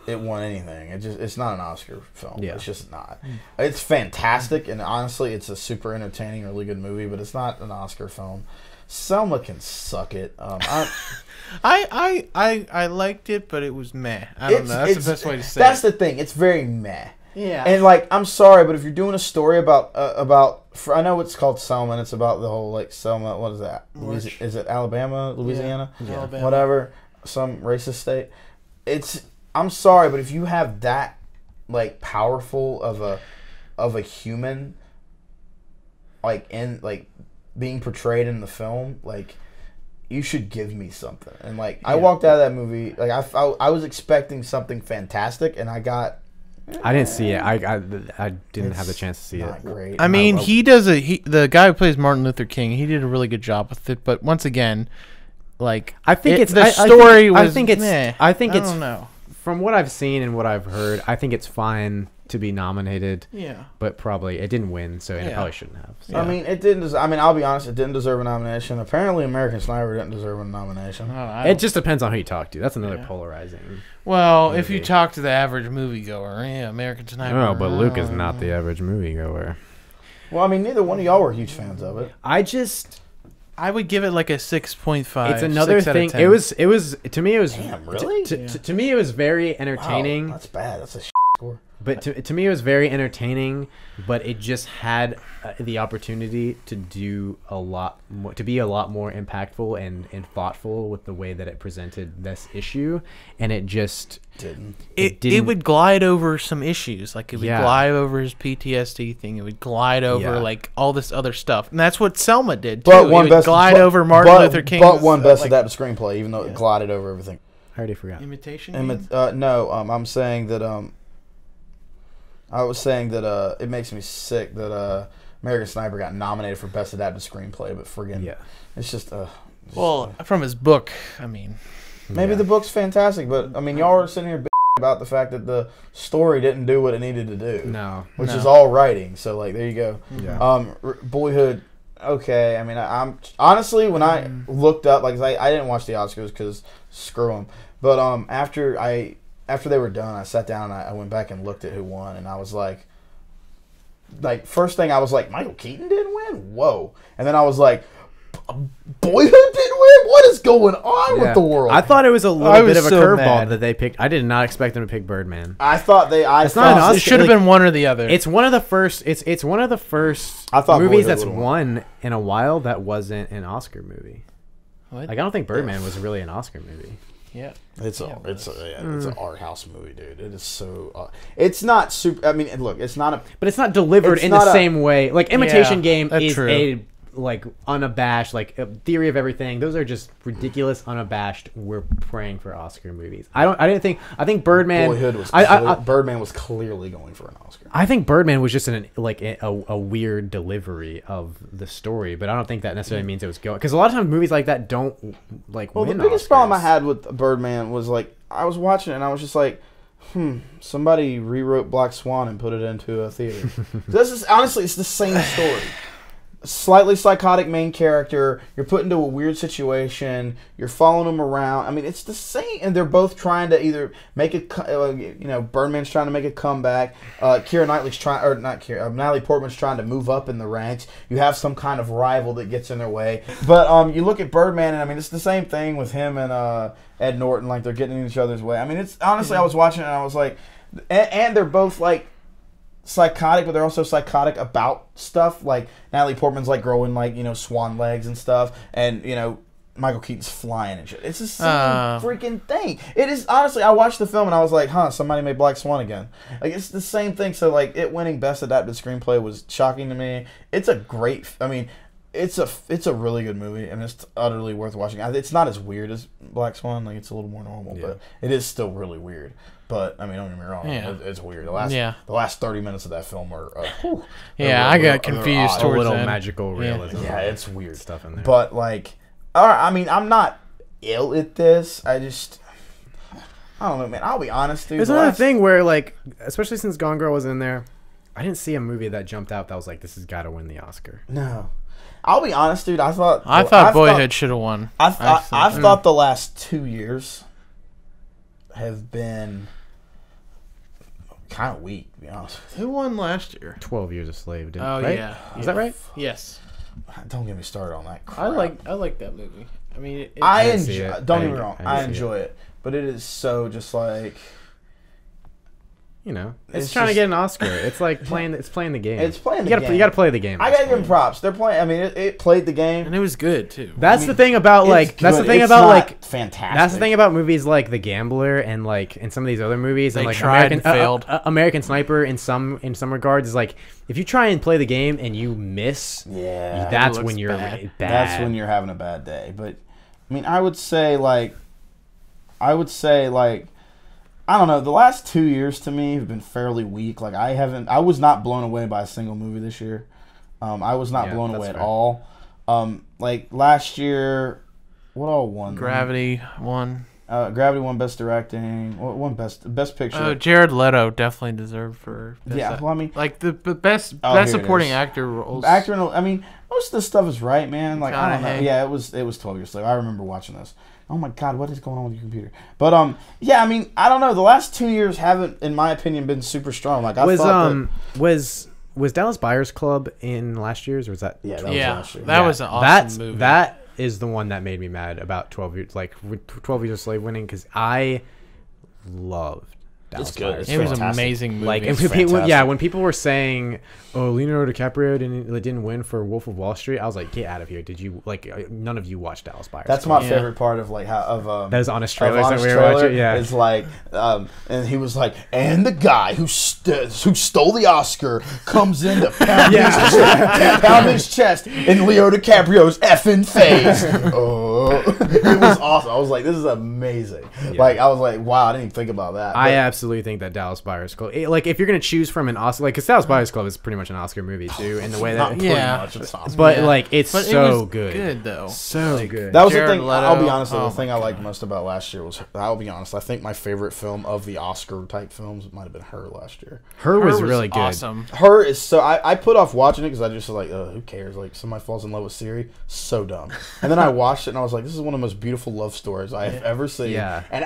it won anything. It's not an Oscar film. Yeah. It's just not. It's fantastic, and honestly, it's a super entertaining, really good movie, but it's not an Oscar film. Selma can suck it. I liked it, but it was meh. I don't know. That's the best way to say That's it. the thing. It's very meh. Yeah. And like, I'm sorry, but if you're doing a story about I know it's called Selma, and it's about the whole like Selma. What is that? Is it Alabama, Louisiana, Alabama. whatever, some racist state? I'm sorry, but if you have that like powerful of a human, like in like being portrayed in the film, like, you should give me something. And like, I walked out of that movie like I was expecting something fantastic, and I got. I didn't see it. I didn't have the chance to see Not it. great. I mean, the guy who plays Martin Luther King, he did a really good job with it. But once again, like, I think it's the story was. I think it's. meh. I think it's. I don't know. From what I've seen and what I've heard, I think it's fine to be nominated. Yeah. But probably it didn't win, so it Yeah. probably shouldn't have. So. Yeah. I mean, it didn't. I mean, I'll be honest. It didn't deserve a nomination. Apparently, American Sniper didn't deserve a nomination. It just depends on who you talk to. That's another Yeah. polarizing. Well, if you movie. talk to the average moviegoer, yeah, American Sniper. Oh, but Luke is not the average moviegoer. Well, I mean, neither one of y'all were huge fans of it. I would give it like a 6.5. It's another 6 out of thing. 10. It was to me. It was Damn, really? To me, it was very entertaining. Oh, that's bad. That's a score. But to me, it was very entertaining. But it just had the opportunity to do a lot more, to be a lot more impactful and thoughtful with the way that it presented this issue, and it just Didn't. It would glide over some issues. Like it would Yeah. glide over his PTSD thing. It would glide over like all this other stuff, and that's what Selma did too. But It one would best glide over Martin Luther King. But one best adapted screenplay, even though it glided over everything. I already forgot. Imitation. No, I'm saying that I was saying that it makes me sick that American Sniper got nominated for best adapted screenplay, but friggin' it's just well, from his book, I mean, maybe the book's fantastic, but I mean y'all are sitting here about the fact that the story didn't do what it needed to do. No, which is all writing. So like there you go. Yeah. Boyhood. Okay, I mean I'm honestly when I looked up like I didn't watch the Oscars because screw them. But after they were done, I sat down and I went back and looked at who won, and I was like first thing I was like, Michael Keaton didn't win? Whoa. And then I was like, Boyhood didn't win? What is going on with the world? I thought it was a little bit of a so curveball mad. that they picked. I did not expect them to pick Birdman. I thought they. It's not an it Oscar. should have been one or the other. It's one of the first. It's one of the first I thought movies Boyhood that's would've won in a while that wasn't an Oscar movie. What? Like I don't think Birdman was really an Oscar movie. Yeah. It's an art house movie, dude. It is so. It's not super. I mean, look, it's not a. But it's not delivered It's in not the a- same way. Like Imitation Yeah, Game that's is true. a like unabashed, like a Theory of Everything. Those are just ridiculous, unabashed. We're praying for Oscar movies. I think Birdman. Boyhood was. Birdman was clearly going for an Oscar. I think Birdman was just a weird delivery of the story, but I don't think that necessarily means it was going, because a lot of times movies like that don't like Well, win the biggest Oscars. problem I had with Birdman was like I was watching it and I was just like, somebody rewrote Black Swan and put it into a theater. This is honestly, it's the same story. Slightly psychotic main character. You're put into a weird situation. You're following him around. I mean, it's the same, and they're both trying to either make a, Birdman's trying to make a comeback. Keira Knightley's trying, or not Keira, Natalie Portman's trying to move up in the ranks. You have some kind of rival that gets in their way. But you look at Birdman, and I mean, it's the same thing with him and Ed Norton. Like they're getting in each other's way. I mean, it's honestly, I was watching it and I was like, and they're both like psychotic, but they're also psychotic about stuff. Like Natalie Portman's like growing like swan legs and stuff, and Michael Keaton's flying and shit. It's the same freaking thing. It is honestly. I watched the film and I was like, somebody made Black Swan again. Like it's the same thing. So like it winning Best Adapted Screenplay was shocking to me. It's a great. I mean, it's a really good movie and it's utterly worth watching. It's not as weird as Black Swan. Like it's a little more normal, but it is still really weird. But I mean, don't get me wrong. Yeah. It's weird. The last 30 minutes of that film are. I got confused a towards little that. magical realism. Yeah, it's weird stuff in there. But like, I mean, I'm not ill at this. I don't know, man. I'll be honest, dude. There's another thing where like, especially since Gone Girl was in there, I didn't see a movie that jumped out that was like, this has got to win the Oscar. No. I'll be honest, dude. I thought Boyhood should have won. I've thought the last 2 years have been kind of weak, to be honest with Who won last year? 12 Years a Slave, didn't Oh right? yeah, Is that right? Yes. you. Don't get me started on that crap. I like that movie. I mean, I didn't see enjoy. it. Don't I get me didn't- wrong. I didn't I see enjoy it, but it is so just like it's trying to get an Oscar. It's like playing. It's playing the game. It's playing the you game. You got to play the game. I gotta give them props. They're playing. I mean, it played the game. and it was good too. That's the thing about like. It's That's the good. thing It's about not like. fantastic. That's the thing about movies like The Gambler and like and some of these other movies They and like tried American and failed. American Sniper in some regards is like, if you try and play the game and you miss, Yeah, that's it when looks you're bad. bad. That's when you're having a bad day. But I mean, I would say like I don't know. The last 2 years to me have been fairly weak. Like I was not blown away by a single movie this year. I was not blown away at fair. all. Like last year, what all won? Gravity won. Gravity won Best Directing. What won Best Picture? Oh, Jared Leto definitely deserved for. Yeah, well, I mean, like the best here it supporting is. actor roles. actor. I mean, most of the stuff is right, man. Like I don't know. McConaughey. Yeah, it was 12 Years Slave. I remember watching this. Oh my God, what is going on with your computer? But yeah, I mean, I don't know. The last 2 years haven't, in my opinion, been super strong. Like I thought was Dallas Buyers Club in last year's, or was that? Yeah, that was Yeah, last year. that was an awesome movie. That is the one that made me mad about 12 years, like 12 Years a Slave winning, because I loved Dallas It's good. Buyers It's It was an fantastic. amazing movie. Like, It's and people, fantastic. yeah, when people were saying, "Oh, Leonardo DiCaprio didn't win for Wolf of Wall Street," I was like, "Get out of here! Did you like? None of you watched Dallas Buyers." That's Club. my favorite part of like how of Those honest of trailers that Honest we were Trailer watching. Yeah, is like, and he was like, and the guy who stole the Oscar comes in to pound, pound his chest in Leo DiCaprio's effing face. It was awesome. I was like, this is amazing. Yeah. Like, I was like, wow, I didn't even think about that. I But absolutely think that Dallas Buyers Club, like, if you're gonna choose from an Oscar, like, because Dallas Buyers Club is pretty much an Oscar movie too, in the way not that, pretty Yeah. much. It's awesome. but Yeah. like, it's But so it was good. good though. So good. That was Jared the thing. Leto. I'll be honest. Oh The thing my I liked God. most about last year was, I'll be honest, I think my favorite film of the Oscar type films might have been Her last year. Her was really good. Awesome. Her is so. I put off watching it because I just was like, who cares? Like, somebody falls in love with Siri. So dumb. And then I watched it and I was like, this is one of the most beautiful love stories I have ever seen. Yeah. And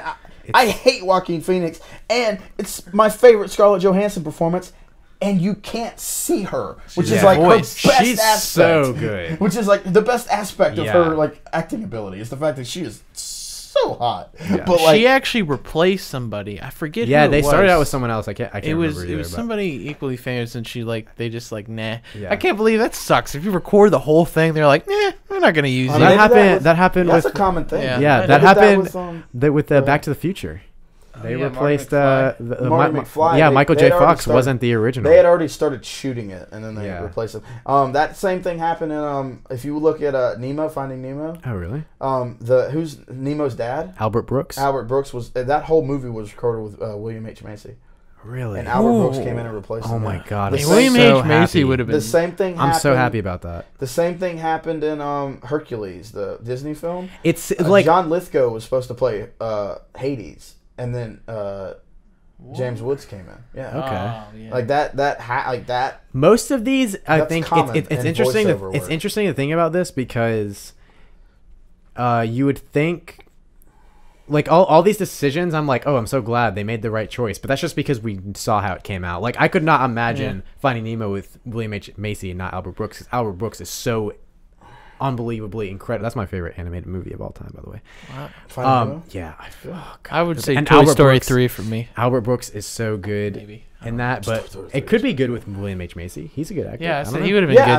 I hate Joaquin Phoenix. And it's my favorite Scarlett Johansson performance. And you can't see her, which is Yeah. like Voice. her best She's aspect. so good. Which is like the best aspect of Yeah. her like acting ability is the fact that she is so hot. Yeah. But like, She actually replaced somebody. I forget. Yeah, who they it started was. out with someone else. I can't It was remember either, but- somebody equally famous, and they just like nah. Yeah. I can't believe that sucks. If you record the whole thing, they're like, nah, we're not gonna use I it. mean, that they do happened. with- That happened that's with a common thing. Yeah. yeah. They That did that happened with, with Back to the Future. They yeah, Marty replaced McFly. Marty McFly. Yeah, They- Michael they J. had already Fox started- wasn't the original. They had already started shooting it, and then they Yeah. replaced it. That same thing happened in if you look at Nemo, Finding Nemo. Oh really? Who's Nemo's dad? Albert Brooks. Albert Brooks was that whole movie was recorded with William H Macy, Really? and Albert Brooks Ooh. came in and replaced Oh him. my God! The I'm same- William so H. Macy happy. would have been. The same thing. I'm so happened- happy about that. The same thing happened in Hercules, the Disney film. It's like John Lithgow was supposed to play Hades, and then James Woods came in. Yeah, Okay. Oh, yeah. like that. most of these. I That's think common it's in interesting. voiceover It's work. interesting to think about this because you would think. Like all these decisions, I'm like, oh, I'm so glad they made the right choice. But that's just because we saw how it came out. Like I could not imagine Finding Nemo with William H. Macy and not Albert Brooks. 'Cause Albert Brooks is so unbelievably incredible. That's my favorite animated movie of all time, by the way. Finding Nemo? Yeah, I would say And Toy Albert Story Brooks- 3 for me. Albert Brooks is so good Maybe. in that, but it could be good with William H. Macy. He's a good actor. Yeah, I so don't he know. would have been Yeah, good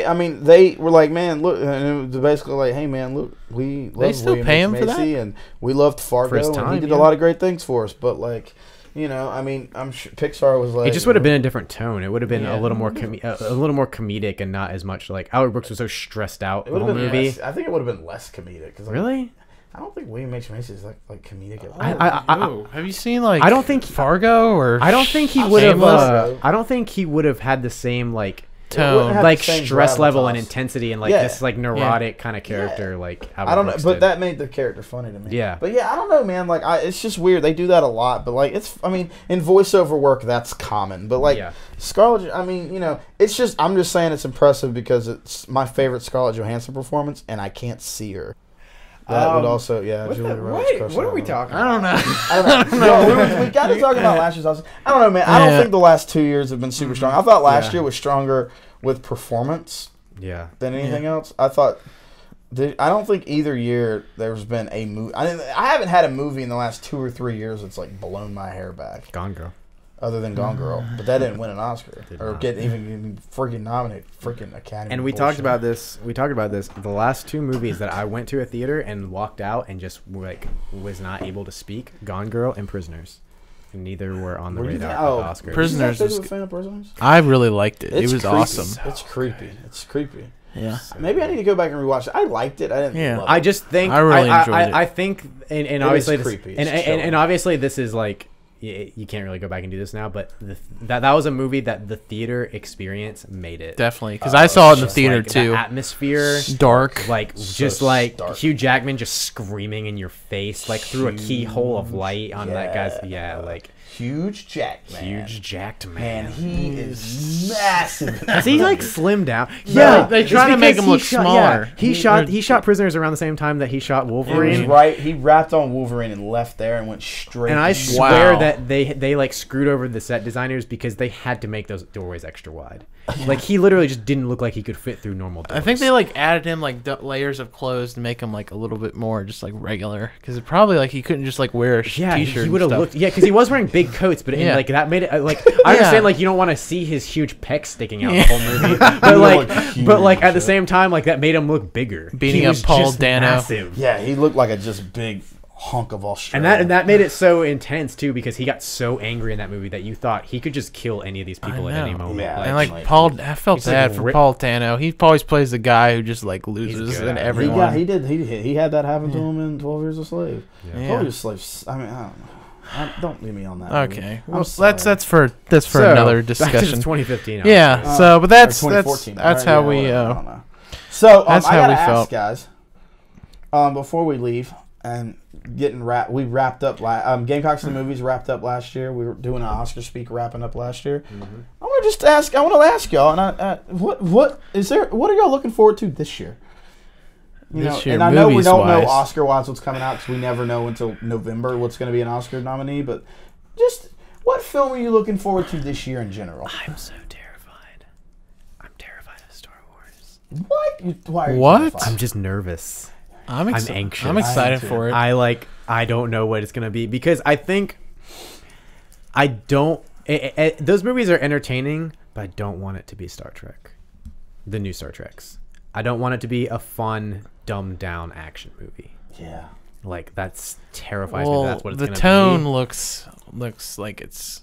I mean, too. they were like, man, look, and it was basically like, hey, man, look, we love still William pay H. him for that? Macy, and we loved Fargo, For his and he time, did yeah. a lot of great things for us. But like, you know, I mean, I'm sure Pixar was like, It just would have been a different tone. It would have been Yeah. a little more a little more comedic and not as much like Albert Brooks was so stressed out It the would whole have been movie. less, I think it would have been less comedic. Cause Really? I don't think William H. Macy is like comedic at all. Oh, have you seen like? I don't think- Fargo or. I don't think he would have. Shameless? I don't think he would have had the same like Tone. have like the same stress level and gravitas. intensity and like Yeah. this like neurotic kind of character like Albert I don't know, Brooks but did. that made the character funny to me. Yeah. But yeah, I don't know, man. Like, it's just weird. They do that a lot, but like, I mean, in voiceover work, that's common. But like, Yeah. Scarlett, I mean, you know, I'm just saying it's impressive because it's my favorite Scarlett Johansson performance, and I can't see her. That would also, yeah. Julia Roberts' crush what are on we her. talking? I don't know. I don't know. We got to talk about last year's Oscars. I don't know, man. I don't Yeah. think the last 2 years have been super strong. I thought last Yeah. year was stronger with performance Yeah. than anything else. I thought. I don't think either year there's been a movie. I haven't had a movie in the last 2 or 3 years that's like blown my hair back, Gone Girl. other than Gone Girl. But that didn't win an Oscar Did or not. get even freaking nominated, freaking Academy. And we talked about this. We talked about this. The last two movies that I went to a theater and walked out and just like was not able to speak: Gone Girl and Prisoners. And neither were on the Were you radar there? of the Oscars. Prisoners You guys was a fan of Prisoners? I really liked it. It's It was creepy. awesome. It's creepy. It's creepy. Yeah. Maybe I need to go back and rewatch it. I liked it. I didn't. Yeah. Love it. I just think I really enjoyed it. I think, and It obviously, is this, creepy. and, It's and, chilling. and obviously, this is like you can't really go back and do this now. But that was a movie that the theater experience made it. Definitely, because I saw it in the Just, theater like, too. The atmosphere, Dark. like So just like stark. Hugh Jackman just screaming in your face, like through a keyhole of light on that guy's. Yeah. Yeah, like Huge Jack, man. huge jacked Man, man. he is massive. Has he like slimmed down? Yeah, they it's try to make because him look he shot- smaller. Yeah, he shot Prisoners around the same time that he shot He was Wolverine. right. He wrapped on Wolverine and left there and went straight. And I to- swear Wow. that they like screwed over the set designers because they had to make those doorways extra wide. Like he literally just didn't look like he could fit through normal doors. I think they like added him like layers of clothes to make him like a little bit more just like regular, because it probably like he couldn't just like wear a yeah, t-shirt. he would have and stuff. looked because he was wearing big big coats, but Yeah. like that made it like I understand like you don't want to see his huge pecs sticking out the whole movie, but like at the same time like that made him look bigger. Beating He up was Paul just Dano. massive. Yeah, he looked like a just big hunk of Australia. And that made it so intense too because he got so angry in that movie that you thought he could just kill any of these people at any know. moment. Yeah. And Like Paul, I felt he's like bad for rip- Paul Dano. He always plays the guy who just like loses good in at it. everyone. he did. He had that happen to him in 12 Years a Slave. Yeah. 12 Years a Slave. I mean, I don't know. Don't leave me on that. movie. Okay, I'm well, sorry. that's for So, another back to discussion. 2015. Yeah. Oscars. So, but Or that's 2014, that's right? how Yeah, we. whatever, I don't know. So that's I how gotta we ask felt. guys. Before we leave and we wrapped up. Gamecocks the movies wrapped up last year. We were doing an Oscar speak wrapping up last year. I want to ask y'all. And what are y'all looking forward to this year? This year, and I know we don't know movies-wise. Oscar-wise what's coming out because we never know until November what's going to be an Oscar nominee. But just what film are you looking forward to this year in general? I'm so terrified. I'm terrified of Star Wars. What? Why are you What? terrified? I'm just nervous. I'm anxious. I'm excited too. for it. I don't know what it's gonna be because I think I don't. Those movies are entertaining, but I don't want it to be Star Trek, the new Star Treks. I don't want it to be a fun, dumbed down action movie. Yeah. Like that's terrifies me. well, That's what it's the gonna tone be. looks like it's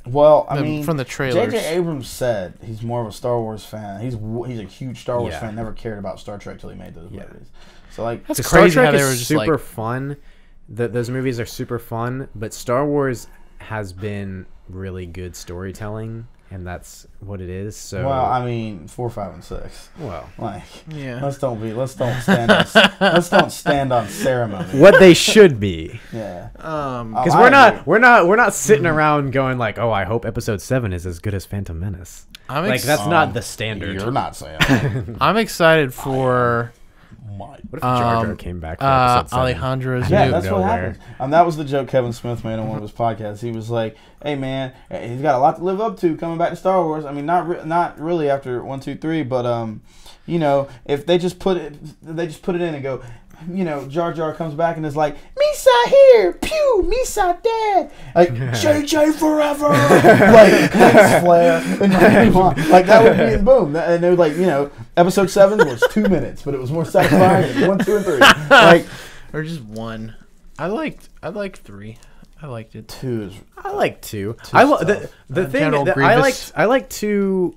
Well, I mean, from the trailers. J.J. Abrams said he's more of a Star Wars fan. He's a huge Star Wars Yeah. fan. Never cared about Star Trek till he made those movies. So like, That's Because Star crazy Trek how they is were just super like fun. Those movies are super fun, but Star Wars has been really good storytelling, and that's what it is. So, well, I mean, 4, 5, and 6. well, Like, yeah. let's don't stand on ceremony. what they should be. Yeah. Because I we're not sitting around going like, oh, I hope Episode 7 is as good as Phantom Menace. Like that's not the standard. You're not saying that. I'm excited for Might. What if Jar Jar came back for Episode 7? Alejandro's Yeah, new. that's what nowhere. happened. That was the joke Kevin Smith made on one of his podcasts. He was like, "Hey man, he's got a lot to live up to coming back to Star Wars. I mean, not really after 1, 2, 3, but you know, if they just put it in and go, you know, Jar Jar comes back and is like, Misa here, pew, Misa dead, like JJ forever, like Lens flare, and like that would be boom. And they were like, you know, Episode 7 was 2 minutes, but it was more satisfying than 1, 2, and 3. Like Or just one. I liked 3. I liked it. 2 is I like 2. tough. The thing General that Grievous. I like 2.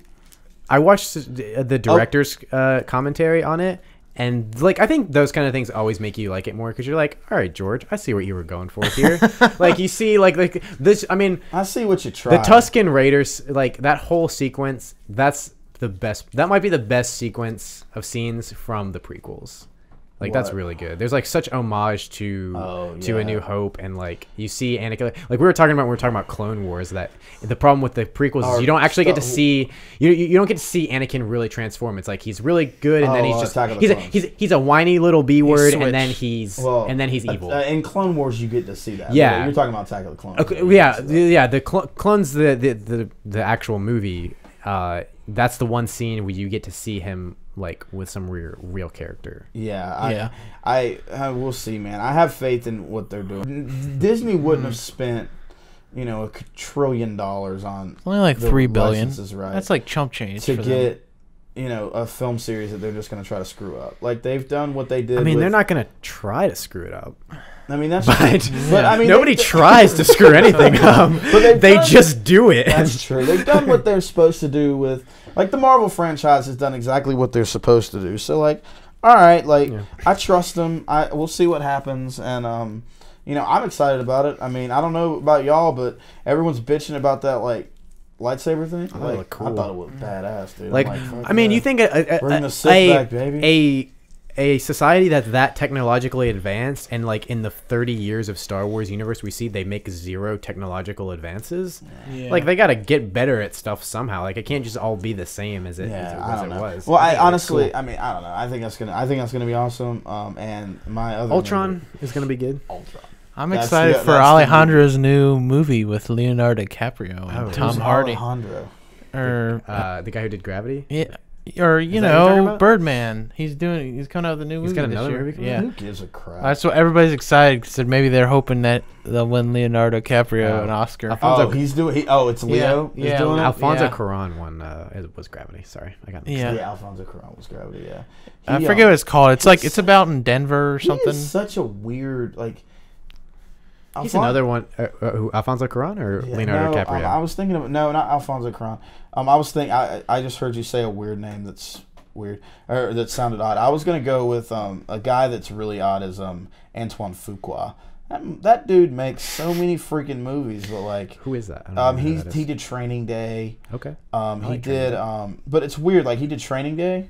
I watched the director's commentary on it, and like I think those kind of things always make you like it more because you're like, all right, George, I see what you were going for here. Like you see, like this. I mean, I see what you tried. the Tusken Raiders, like that whole sequence. That's the best. That might be the best sequence of scenes from the prequels. Like that's What? really good. There's like such homage to Oh, A yeah. New Hope, and like you see Anakin. Like we were talking about when we were talking about Clone Wars. That the problem with the prequels is Or you don't actually get to Star- see you don't get to see Anakin really transform. It's like he's really good, and then he's just Attack of the Clones. he's a whiny little B word, switched. and then he's evil. In Clone Wars, you get to see that. Yeah. You're talking about Attack of the Clones. Okay, You yeah, get to see that. yeah. The clones, the actual movie. That's the one scene where you get to see him like with some real character. Yeah, I will see, man. I have faith in what they're doing. Disney wouldn't have spent, you know, $1 trillion on Only like the 3 billion. licenses, right? That's like chump change to for them. get, you know, a film series that they're just going to try to screw up. Like they've done what they did. I mean, with, they're not gonna try to screw it up, I mean, that's. but I mean, nobody they- tries to screw anything up. they've They done- just do it. That's true. They've done what they're supposed to do with, like the Marvel franchise has done exactly what they're supposed to do. So like, all right, like Yeah. I trust them. We'll see what happens, and you know, I'm excited about it. I mean, I don't know about y'all, but everyone's bitching about that like lightsaber thing. Oh, Like, look cool. I thought it was badass, dude. Like, I'm fuck I mean, yeah. you think Bring the Sith back, baby. a society that's that technologically advanced, and like in the 30 years of Star Wars universe, we see they make 0 technological advances. Yeah. Like they got to get better at stuff somehow. Like it can't just all be the same as it, Yeah, as I it don't know. was. Well, I think it's honestly, cool. I mean, I don't know. I think that's gonna be awesome. And my other Ultron is gonna be good. Ultron. I'm That's excited the- for that's the Alejandro's new movie with Leonardo DiCaprio and Oh, Tom Who's Hardy. Alejandro? Or The guy who did Gravity. yeah, Or Is that what you're talking about? Birdman. He's coming out with a new movie. He's got this another year. movie coming Yeah. Who gives a crap? That's what everybody's excited because maybe they're hoping that they'll win Leonardo DiCaprio Oh. an Oscar. Oh, he's doing. It's Leo. Yeah, is doing it? Alfonso Yeah. Cuarón one. It was Gravity. Sorry, I got mixed Yeah. up. Yeah, Alfonso Cuarón was Gravity. Yeah, I forget what it's called. It's like it's about in Denver or He something. is such a weird like. He's another one. Who, Alfonso Cuarón or Leonardo DiCaprio? I was thinking of no, not Alfonso Cuarón. I was thinking. I just heard you say a weird name that's weird or that sounded odd. I was gonna go with a guy that's really odd is Antoine Fuqua. That dude makes so many freaking movies, but like Who is that? I don't know who that is. he did Training Day. Okay. He like did but it's weird. Like he did Training Day.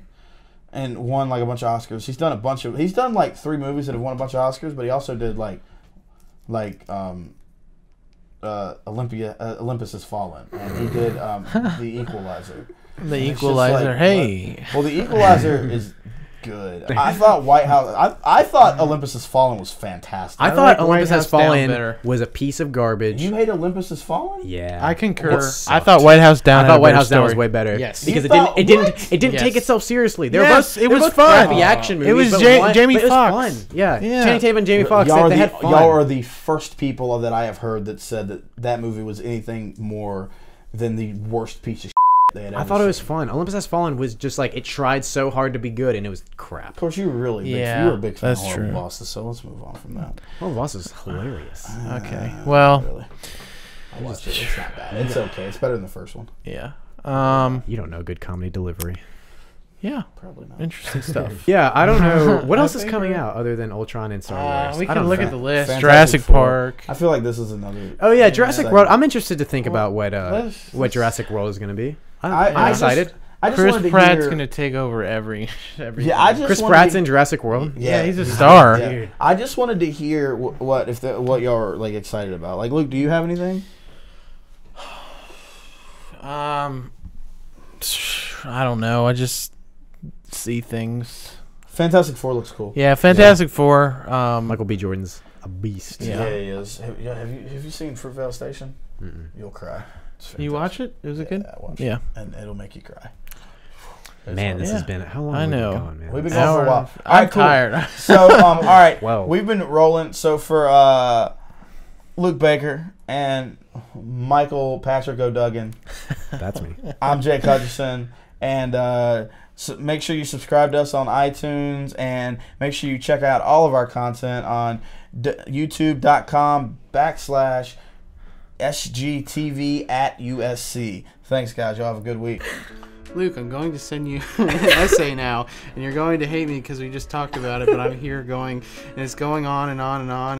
And won like a bunch of Oscars. He's done like 3 movies that have won a bunch of Oscars, but he also did Olympus Has Fallen, and he did The Equalizer. The And it's just Equalizer. like, Hey. well, The Equalizer is good. I thought White House. I thought Olympus Has Fallen was fantastic. I like thought White Olympus Has House Down Fallen better. was a piece of garbage. You hate Olympus Has Fallen? Yeah, I concur. It I sucked. thought White House Down. I had thought a White better House Down was story. way better. Yes. because You it didn't. thought It didn't. what? It didn't Yes. take itself seriously. Yes, it was both fun. crappy action movies. It was but Jamie but it was Foxx. fun. Yeah, Yeah. Channing Tatum and Jamie Foxx. Y'all They had fun. y'all are the first people that I have heard that said that movie was anything more than the worst piece of shit they had ever I thought it was seen. fun. Olympus Has Fallen was just like it tried so hard to be good, and it was crap. Of course, you were really big. Yeah, You were a big fan of that's Horrible true. Bosses, so let's move on from that. Well, Voss is hilarious. Okay. Well, Really. I watched it. It's not bad. It's okay. It's better than the first one. yeah. You don't know good comedy delivery. Yeah. Probably not. Interesting stuff. Yeah, I don't know what My else is coming favorite- out other than Ultron and Star Wars. We I don't can look know. at the list. Fantastic Jurassic Four. Park. I feel like this is another. Oh yeah, Jurassic Yeah. World. I'm interested to think about what let's- Jurassic World is going to be. I'm I excited. I just Chris wanted to Pratt's hear, gonna take over every. Yeah, I just Chris wanted Pratt's to, in Jurassic World. Yeah, he's a star. Yeah. Dude. I just wanted to hear what y'all are like excited about. Like, Luke, do you have anything? I don't know. I just see things. Fantastic Four looks cool. Yeah, Fantastic Four. Michael B. Jordan's a beast. Yeah. he is. Have you seen Fruitvale Station? Mm-mm. You'll cry. It's You fantastic. watch it? Is it good? Yeah, I watched Yeah. it, and it'll make you cry. Man, this Yeah. has been how long? I have we been know. going, man? We've been Hour going for a while. and- All right, I'm cool. tired. So, all right, Whoa. we've been rolling. So for Luke Baker and Michael Patrick O'Duggan, That's me. I'm Jake Hutchison, and so make sure you subscribe to us on iTunes, and make sure you check out all of our content on youtube.com/SGTV at USC. Thanks, guys. Y'all have a good week. Luke, I'm going to send you an essay now, and you're going to hate me because we just talked about it, but I'm here going, and it's going on and on and on.